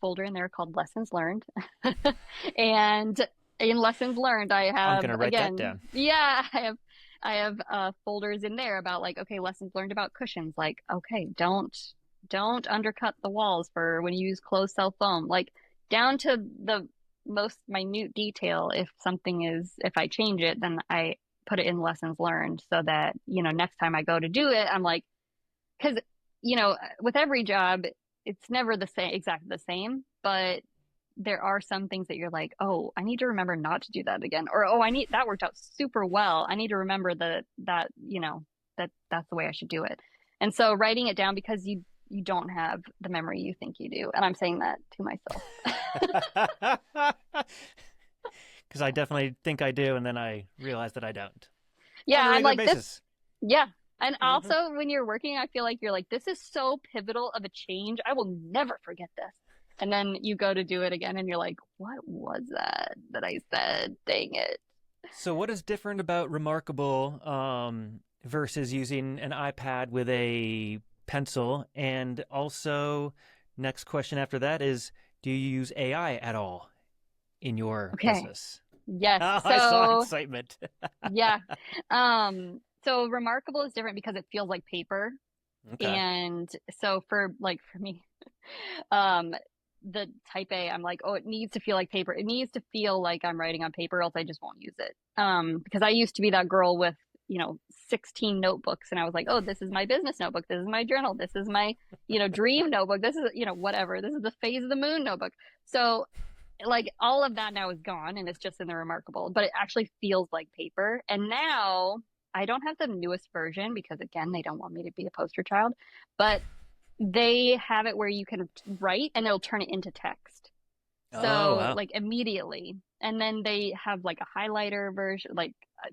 folder in there called lessons learned. And in lessons learned, I I'm have gonna write that again, down. yeah, I have folders in there about like, okay, lessons learned about cushions. Like, okay, don't undercut the walls for when you use closed cell foam. Like down to the most minute detail. If I change it, then I put it in lessons learned so that, next time I go to do it, I'm like, because, with every job, it's never exactly the same, but there are some things that you're like, oh, I need to remember not to do that again. Or, oh, that worked out super well. I need to remember that's the way I should do it. And so writing it down because you don't have the memory you think you do. And I'm saying that to myself. Because I definitely think I do, and then I realize that I don't on Yeah, a I'm regular like this. basis. Yeah. And hmm also when you're working, I feel like you're like, this is so pivotal of a change. I will never forget this. And then you go to do it again and you're like, what was that I said? Dang it. So, what is different about Remarkable versus using an iPad with a pencil? And also, next question after that is, do you use AI at all in your Okay. business? Yes. Oh, I saw So excitement. yeah. So remarkable is different because it feels like paper. Okay. And so for me, um, the type A, I'm like, oh, it needs to feel like paper. It needs to feel like I'm writing on paper, else I just won't use it. Because I used to be that girl with, 16 notebooks, and I was like, oh, this is my business notebook. This is my journal. This is my, dream notebook. This is, whatever. This is the phase of the moon notebook. So like all of that now is gone and it's just in the remarkable, but it actually feels like paper. And now I don't have the newest version because again, they don't want me to be a poster child, but they have it where you can write and it'll turn it into text. Oh, So wow. like immediately. And then they have like a highlighter version, like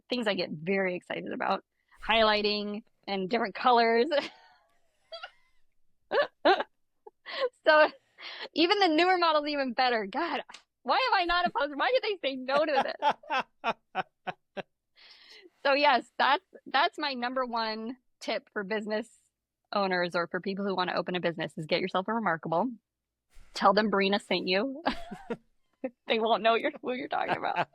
things I get very excited about, highlighting and different colors. So even the newer model's even better. God, why am I not opposed? Why did they say no to this? So yes, that's my number one tip for business owners or for people who want to open a business is get yourself a Remarkable. Tell them Breena sent you. They won't know who you're talking about.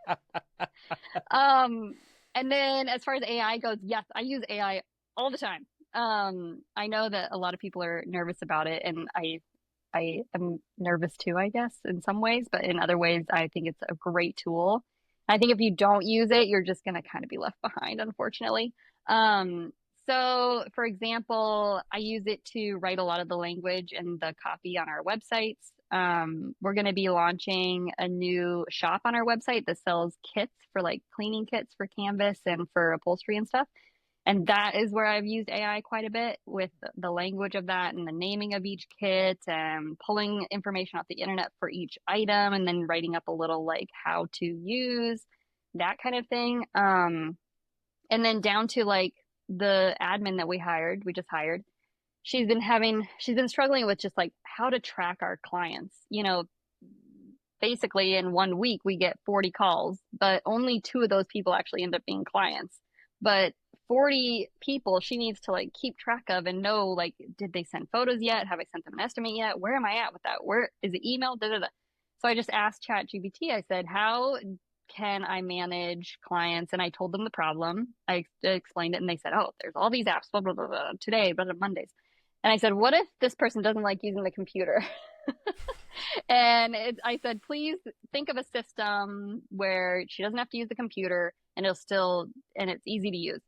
Um, and then as far as AI goes, yes, I use AI all the time. I know that a lot of people are nervous about it, and I am nervous too, I guess, in some ways, but in other ways, I think it's a great tool. I think if you don't use it, you're just going to kind of be left behind, unfortunately. Um, so, for example, I use it to write a lot of the language and the copy on our websites. We're going to be launching a new shop on our website that sells kits for like cleaning kits for canvas and for upholstery and stuff. And that is where I've used AI quite a bit with the language of that and the naming of each kit and pulling information off the internet for each item and then writing up a little like how to use that kind of thing. And then down to like the admin that we just hired. She's been struggling with just like how to track our clients. You know, basically in 1 week we get 40 calls, but only two of those people actually end up being clients. But 40 people she needs to like keep track of and know like, did they send photos yet? Have I sent them an estimate yet? Where am I at with that? Where is it email? Da, da, da. So I just asked ChatGPT, I said, how can I manage clients? And I told them the problem. I explained it and they said, oh, there's all these apps, blah, blah, blah, blah, today, blah, blah, Mondays. And I said, what if this person doesn't like using the computer? I said, please think of a system where she doesn't have to use the computer and it's easy to use.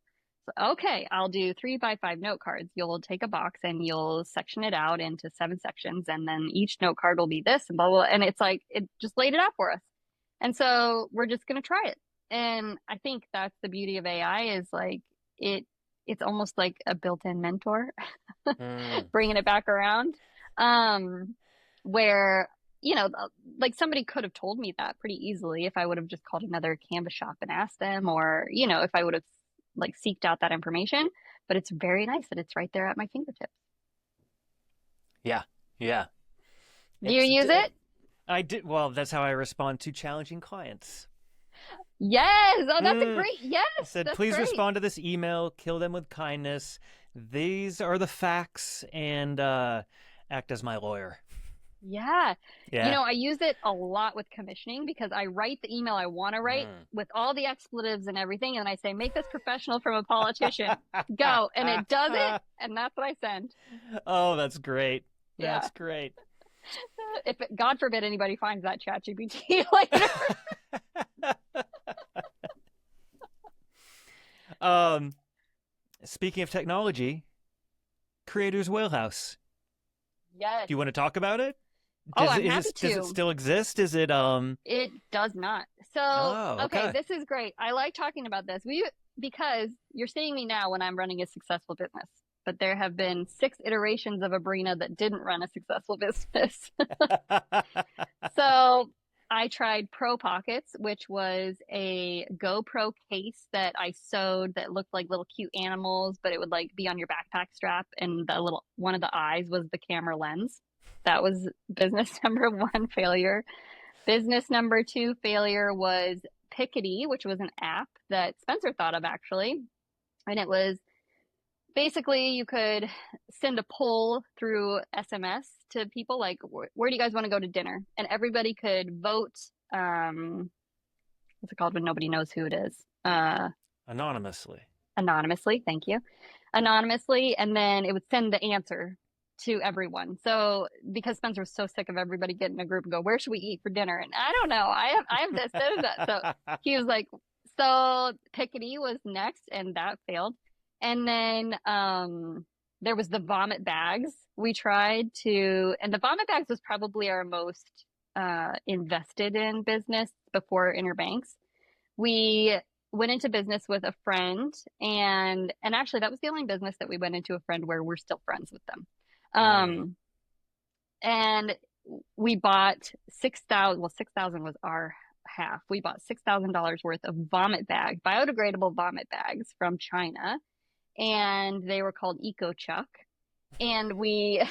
So, okay, I'll do 3x5 note cards. You'll take a box and you'll section it out into 7 sections. And then each note card will be this and blah, blah. And it's like, it just laid it out for us. And so we're just going to try it. And I think that's the beauty of AI is like, it's almost like a built-in mentor, bringing it back around. Where, you know, like somebody could have told me that pretty easily if I would have just called another canvas shop and asked them, or, you know, if I would have like seeked out that information. But it's very nice that it's right there at my fingertips. Yeah, yeah. Do you use it? I did. Well, that's how I respond to challenging clients. Yes. Oh, that's a great. Yes. I said, please respond to this email. Kill them with kindness. These are the facts, and act as my lawyer. Yeah. You know, I use it a lot with commissioning because I write the email I want to write with all the expletives and everything. And I say, make this professional from a politician. Go. And it does it. And that's what I send. Oh, that's great. That's great. God forbid anybody finds that ChatGPT later. Speaking of technology, Creator's Wheelhouse. Yes. Do you want to talk about it? I'm happy to. Does it still exist? Is it It does not. So okay, this is great. I like talking about this. Because you're seeing me now when I'm running a successful business. But there have been 6 iterations of a Breena that didn't run a successful business. So I tried Pro Pockets, which was a GoPro case that I sewed that looked like little cute animals, but it would like be on your backpack strap, and one of the eyes was the camera lens. That was business number 1 failure. Business number 2 failure was Pickety, which was an app that Spencer thought of actually. And it was basically you could send a poll through SMS to people like, where do you guys want to go to dinner? And everybody could vote. What's it called when nobody knows who it is? Anonymously. Anonymously. Thank you. Anonymously. And then it would send the answer to everyone. So because Spencer was so sick of everybody getting in a group and go, where should we eat for dinner? And I don't know. I have this, that. So he was like, so Pickety was next and that failed. And then there was the vomit bags. We tried and the vomit bags was probably our most invested in business before Interbanks. We went into business with a friend, and actually that was the only business that we went into a friend where we're still friends with them. And we bought 6,000. Well, 6,000 was our half. We bought $6,000 worth of biodegradable vomit bags from China. And they were called EcoChuck. And we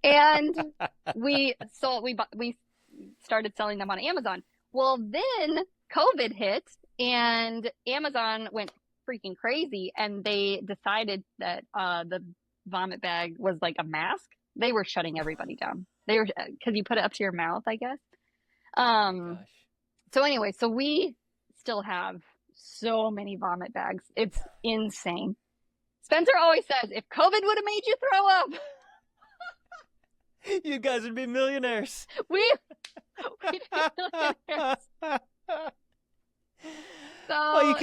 And we started selling them on Amazon. Well, then COVID hit and Amazon went freaking crazy and they decided that the vomit bag was like a mask. They were shutting everybody down. They were because you put it up to your mouth, I guess. Oh my Um, gosh. so anyway, so we still have so many vomit bags. It's insane. Spencer always says, if COVID would have made you throw up, You guys would be millionaires. we we'd be millionaires. Well, So,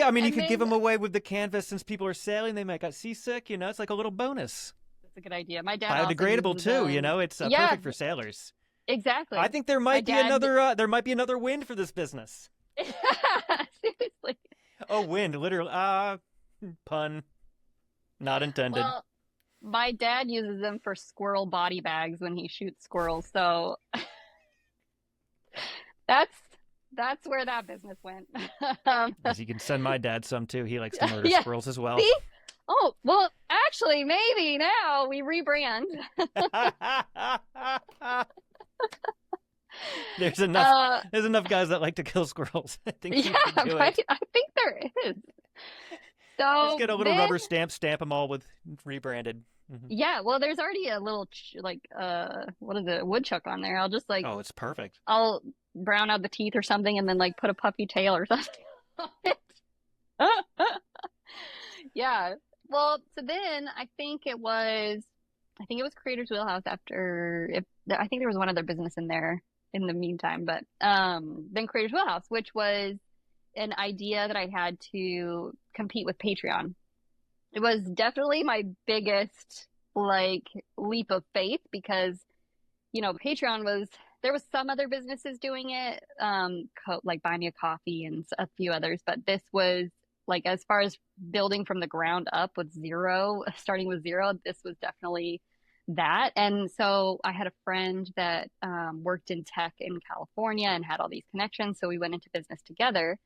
I mean, you and could give then them away with the canvas since people are sailing. They might got seasick. It's like a little bonus. that's a good idea. My dad also Biodegradable uses too. them. It's Yeah, perfect for sailors. I exactly. think there My might be dad, another wind for this business. seriously. Oh, wind, literally. Pun not intended. Well, my dad uses them for squirrel body bags when he shoots squirrels. So that's that's where that business went. Um, Yes, you can send my dad some too. He likes to murder yeah. squirrels as well. See? Oh, well, actually, maybe now we rebrand. There's enough. Uh, There's enough guys that like to kill squirrels. I think you yeah, could do right. it. I think there is. Just So get a little then, rubber stamp them all with rebranded. Hmm. yeah, well, there's already a little what is it, woodchuck on there. I'll just like Oh, it's perfect. I'll brown out the teeth or something, and then like put a puppy tail or something on it. Yeah. Well, so then I think it was Creator's Wheelhouse after if I think there was one other business in there in the meantime, but then Creator's Wheelhouse, which was an idea that I had to compete with Patreon. It was definitely my biggest like leap of faith because Patreon was there was some other businesses doing it, like Buy Me a Coffee and a few others, but this was like as far as building from the ground up with zero, starting with zero, this was definitely that. And so I had a friend that worked in tech in California and had all these connections. So we went into business together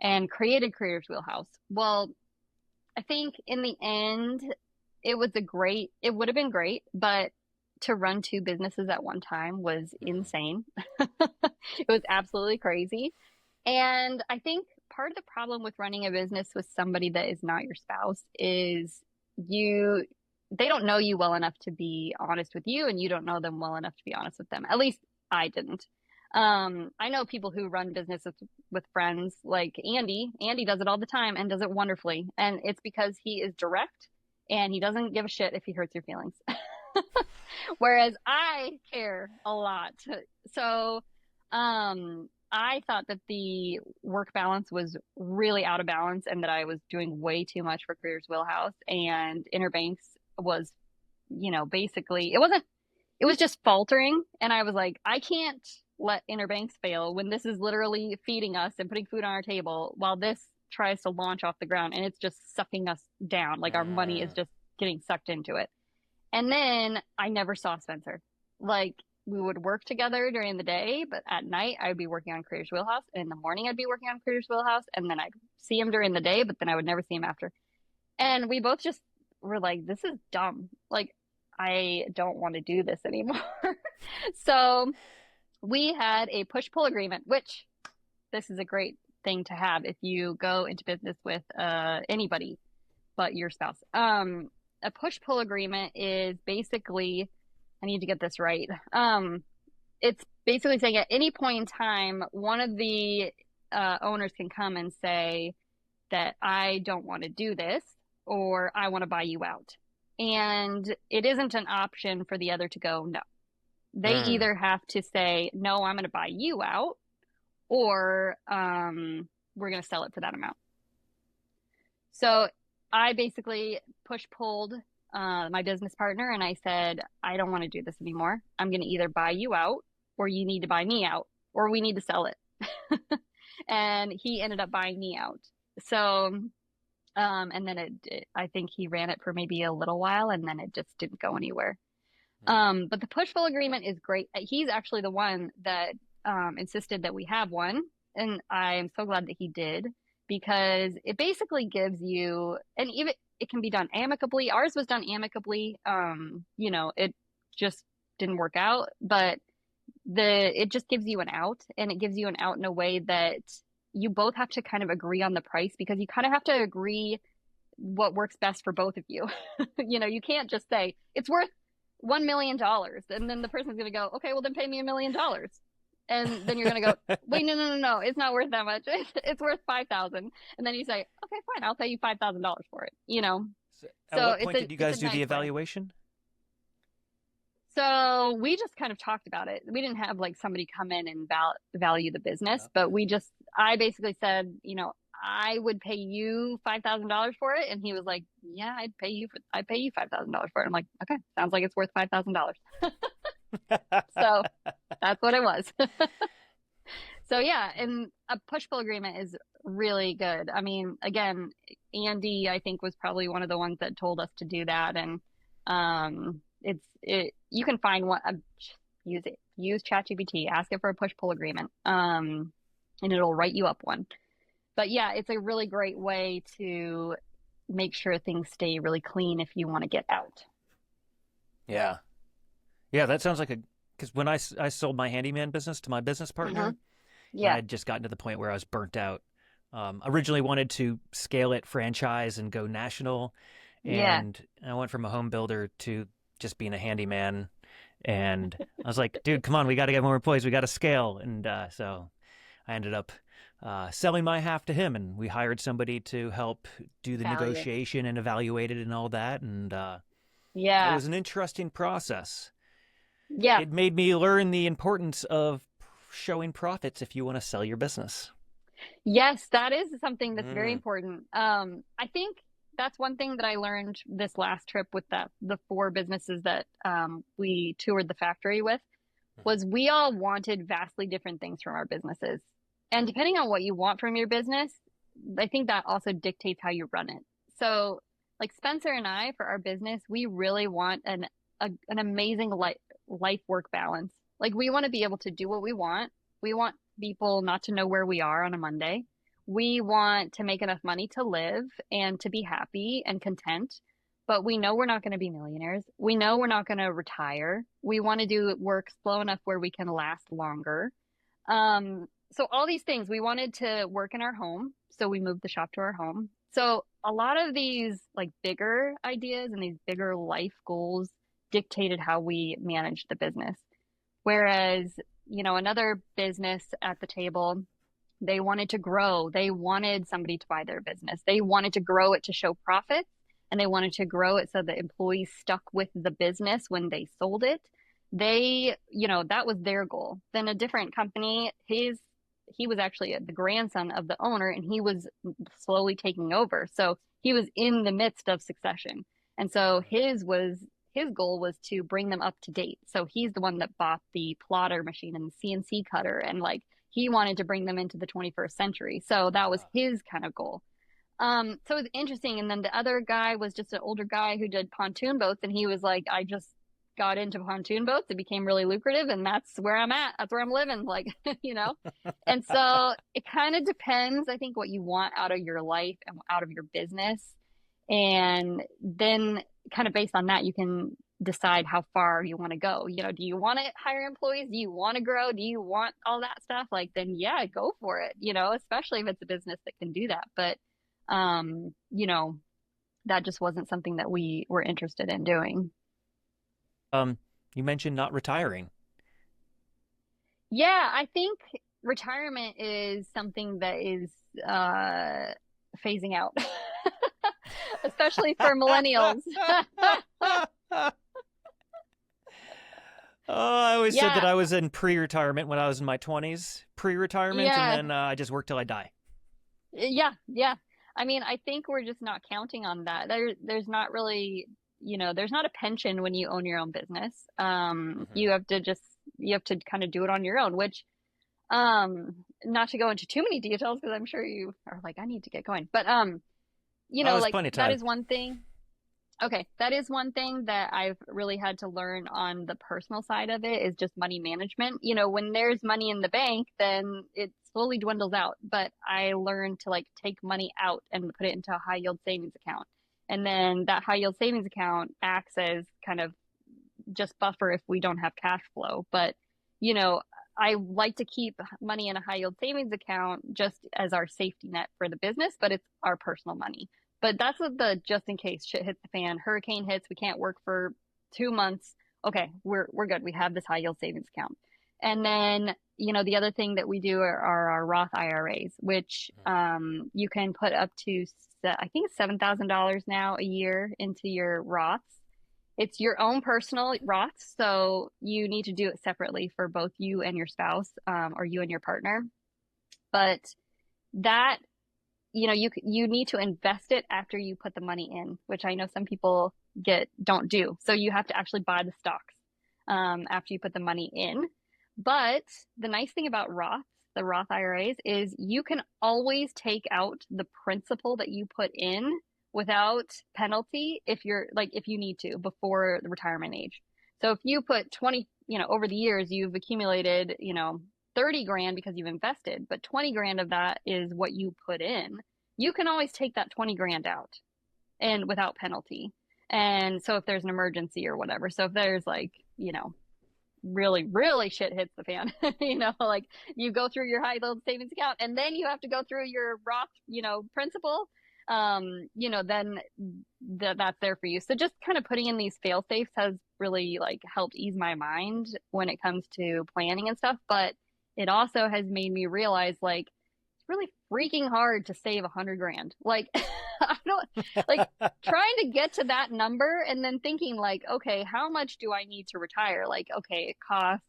and created Creators Wheelhouse. Well, I think in the end, it would have been great, but to run two businesses at one time was Mhm. insane. It was absolutely crazy. And I think part of the problem with running a business with somebody that is not your spouse is you, they don't know you well enough to be honest with you, and you don't know them well enough to be honest with them. At least I didn't. I know people who run businesses with friends like Andy. Andy does it all the time and does it wonderfully. And it's because he is direct and he doesn't give a shit if he hurts your feelings. Whereas I care a lot. So, I thought that the work balance was really out of balance and that I was doing way too much for Careers Wheelhouse and Inner Banks was, basically it was just faltering. And I was like, I can't let Inner Banks fail when this is literally feeding us and putting food on our table while this tries to launch off the ground and it's just sucking us down. Like our money is Mm. just getting sucked into it. And then I never saw Spencer. Like we would work together during the day, but at night I would be working on Creators Wheelhouse. And in the morning I'd be working on Creators Wheelhouse. And then I'd see him during the day, but then I would never see him after. And we both just were like, this is dumb. Like, I don't want to do this anymore. So we had a push pull agreement, which this is a great thing to have if you go into business with anybody but your spouse. A push pull agreement is basically, I need to get this right. It's basically saying at any point in time, one of the owners can come and say that I don't want to do this or I want to buy you out. And it isn't an option for the other to go, no. They Mm. either have to say, no, I'm going to buy you out or we're going to sell it for that amount. So I basically push pulled my business partner and I said, I don't want to do this anymore. I'm going to either buy you out or you need to buy me out or we need to sell it. And he ended up buying me out. So, and then I think he ran it for maybe a little while and then it just didn't go anywhere. Mm. But the push pull agreement is great. He's actually the one that insisted that we have one. And I'm so glad that he did because it basically gives you, and even it can be done amicably. Ours was done amicably. It just didn't work out. But it just gives you an out, and it gives you an out in a way that you both have to kind of agree on the price, because you kind of have to agree what works best for both of you. You can't just say it's worth $1 million, and then the person's going to go, okay, well then pay me $1 million. And then you're going to go, wait, no, it's not worth that much. It's worth 5,000. And then you say, okay, fine, I'll pay you $5,000 for it. So at So what point did you guys do the evaluation? So we just kind of talked about it. We didn't have like somebody come in and value the business, Okay. but I basically said, I would pay you $5,000 for it. And he was like, yeah, I'd pay you $5,000 for it. I'm like, okay, sounds like it's worth $5,000. So that's what it was. So yeah, and a push-pull agreement is really good. I mean, again, Andy, I think, was probably one of the ones that told us to do that. And you can find one, use ChatGPT, ask it for a push-pull agreement, and it'll write you up one. But yeah, it's a really great way to make sure things stay really clean if you want to get out. Yeah. Yeah, that sounds like because when I sold my handyman business to my business partner, Yeah. I had just gotten to the point where I was burnt out. Originally wanted to scale it franchise and go national. Yeah. And I went from a home builder to just being a handyman. And I was like, dude, come on, we got to get more employees. We got to scale. And so I ended up selling my half to him, and we hired somebody to help do the negotiation and evaluate it and all that. And it was an interesting process. Yeah. It made me learn the importance of showing profits if you want to sell your business. Yes, that is something that's very important. I think that's one thing that I learned this last trip with the 4 businesses that we toured the factory with, was we all wanted vastly different things from our businesses. And depending on what you want from your business, I think that also dictates how you run it. So like Spencer and I, for our business, we really want an amazing life work balance. Like, we want to be able to do what we want. We want people not to know where we are on a Monday. We want to make enough money to live and to be happy and content, but we know we're not going to be millionaires. We know we're not going to retire. We want to do work slow enough where we can last longer. So all these things, we wanted to work in our home. So we moved the shop to our home. So a lot of these like bigger ideas and these bigger life goals dictated how we managed the business. Whereas, another business at the table, they wanted to grow. They wanted somebody to buy their business. They wanted to grow it to show profits, and they wanted to grow it so the employees stuck with the business when they sold it. That was their goal. Then a different company, he was actually the grandson of the owner, and he was slowly taking over. So he was in the midst of succession. And so his goal was to bring them up to date. So he's the one that bought the plotter machine and the CNC cutter, and like he wanted to bring them into the 21st century. So that was his kind of goal. So it was interesting. And then the other guy was just an older guy who did pontoon boats, and he was like, I just got into pontoon boats. It became really lucrative, and that's where I'm at. That's where I'm living, like, And so it kind of depends, I think, what you want out of your life and out of your business. And then kind of based on that, you can decide how far you want to go. Do you want to hire employees? Do you want to grow? Do you want all that stuff? Like, then yeah, go for it, especially if it's a business that can do that. But, that just wasn't something that we were interested in doing. You mentioned not retiring. Yeah, I think retirement is something that is phasing out, especially for millennials. I always said that I was in pre-retirement when I was in my 20s, pre-retirement, and then I just work till I die. Yeah. I mean, I think we're just not counting on that. There's not really, there's not a pension when you own your own business. You have to kind of do it on your own, which, not to go into too many details, because I'm sure you are like, I need to get going. But, like that is one thing. Okay, that is one thing that I've really had to learn on the personal side of it, is just money management. When there's money in the bank, then it slowly dwindles out. But I learned to like take money out and put it into a high yield savings account. And then that high yield savings account acts as kind of just buffer if we don't have cash flow. But, you know, I like to keep money in a high yield savings account just as our safety net for the business, but it's our personal money. But that's what the just in case shit hits the fan, hurricane hits, we can't work for 2 months. Okay, we're good. We have this high yield savings account. And then, you know, the other thing that we do are our Roth IRAs, which you can put up to, I think it's $7,000 now a year into your Roths. It's your own personal Roths, so you need to do it separately for both you and your spouse, or you and your partner. But that, you know, you need to invest it after you put the money in, which I know some people don't do. So you have to actually buy the stocks after you put the money in. But the nice thing about Roths, the Roth IRAs, is you can always take out the principal that you put in without penalty if you need to before the retirement age. So if you put 20, you know, over the years, you've accumulated, you know, 30 grand because you've invested, but 20 grand of that is what you put in. You can always take that 20 grand out and without penalty. And so if there's an emergency or whatever, so if there's like, you know, really, really shit hits the fan, you know, like you go through your high yield savings account and then you have to go through your Roth, you know, principal, you know, then that's there for you. So just kind of putting in these fail safes has really like helped ease my mind when it comes to planning and stuff. But it also has made me realize like it's really freaking hard to save 100 grand. Like I don't like trying to get to that number and then thinking like, okay, how much do I need to retire? Like, okay, it costs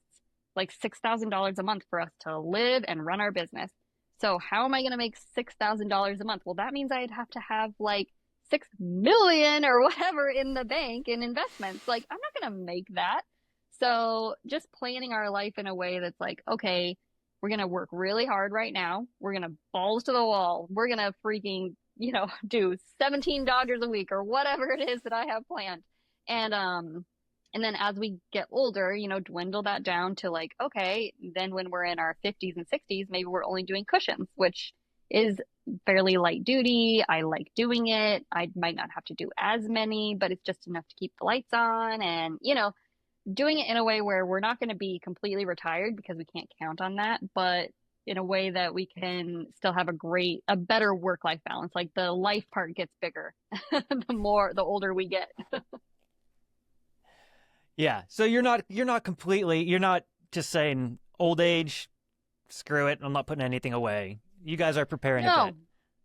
like $6,000 a month for us to live and run our business. So how am I going to make $6,000 a month? Well, that means I'd have to have like 6 million or whatever in the bank in investments. Like, I'm not going to make that. So just planning our life in a way that's like, okay, we're going to work really hard right now. We're going to balls to the wall. We're going to freaking, you know, do 17 Dodgers a week or whatever it is that I have planned. And then as we get older, you know, dwindle that down to like, okay, then when we're in our 50s and 60s, maybe we're only doing cushions, which is fairly light duty. I like doing it. I might not have to do as many, but it's just enough to keep the lights on and, you know, doing it in a way where we're not going to be completely retired because we can't count on that, but in a way that we can still have a better work-life balance. Like the life part gets bigger the older we get. Yeah. So you're not just saying old age, screw it, I'm not putting anything away. You guys are preparing a bit.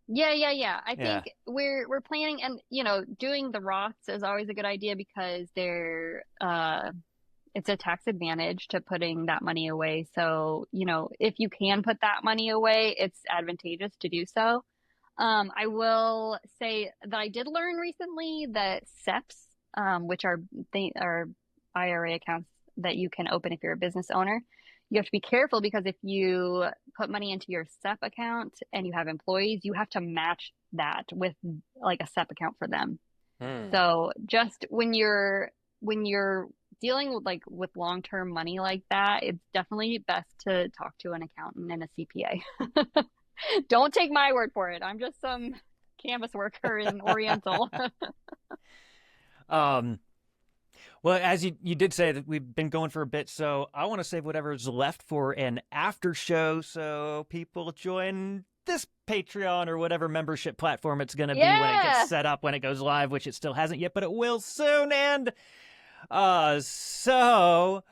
Yeah. I think we're planning, and you know, doing the Roths is always a good idea because it's a tax advantage to putting that money away. So, you know, if you can put that money away, it's advantageous to do so. I will say that I did learn recently that SEPs, which are IRA accounts that you can open if you're a business owner, you have to be careful because if you put money into your SEP account and you have employees, you have to match that with like a SEP account for them. So just when you're dealing with long-term money like that, it's definitely best to talk to an accountant and a CPA. Don't take my word for it. I'm just some canvas worker in Oriental. Well, as you did say that we've been going for a bit, so I want to save whatever's left for an after show so people join this Patreon or whatever membership platform it's going to be when it gets set up, when it goes live, which it still hasn't yet, but it will soon. And so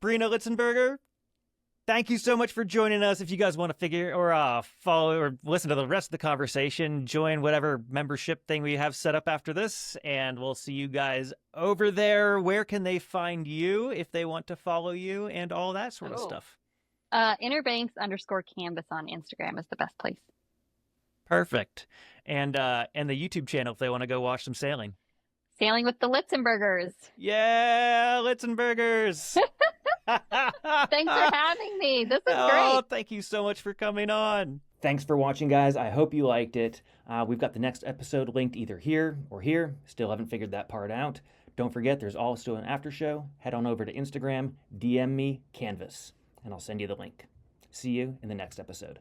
Breena Litzenberger, thank you so much for joining us. If you guys want to figure or follow or listen to the rest of the conversation, join whatever membership thing we have set up after this, and we'll see you guys over there. Where can they find you if they want to follow you and all that sort of stuff? Innerbanks_canvas on Instagram is the best place. Perfect. And the YouTube channel if they want to go watch some sailing. Sailing with the Litzenbergers. Yeah, Litzenbergers. Thanks for having me. This is great. Oh, thank you so much for coming on. Thanks for watching, guys. I hope you liked it. We've got the next episode linked either here or here. Still haven't figured that part out. Don't forget, there's also an after show. Head on over to Instagram, DM me, Canvas, and I'll send you the link. See you in the next episode.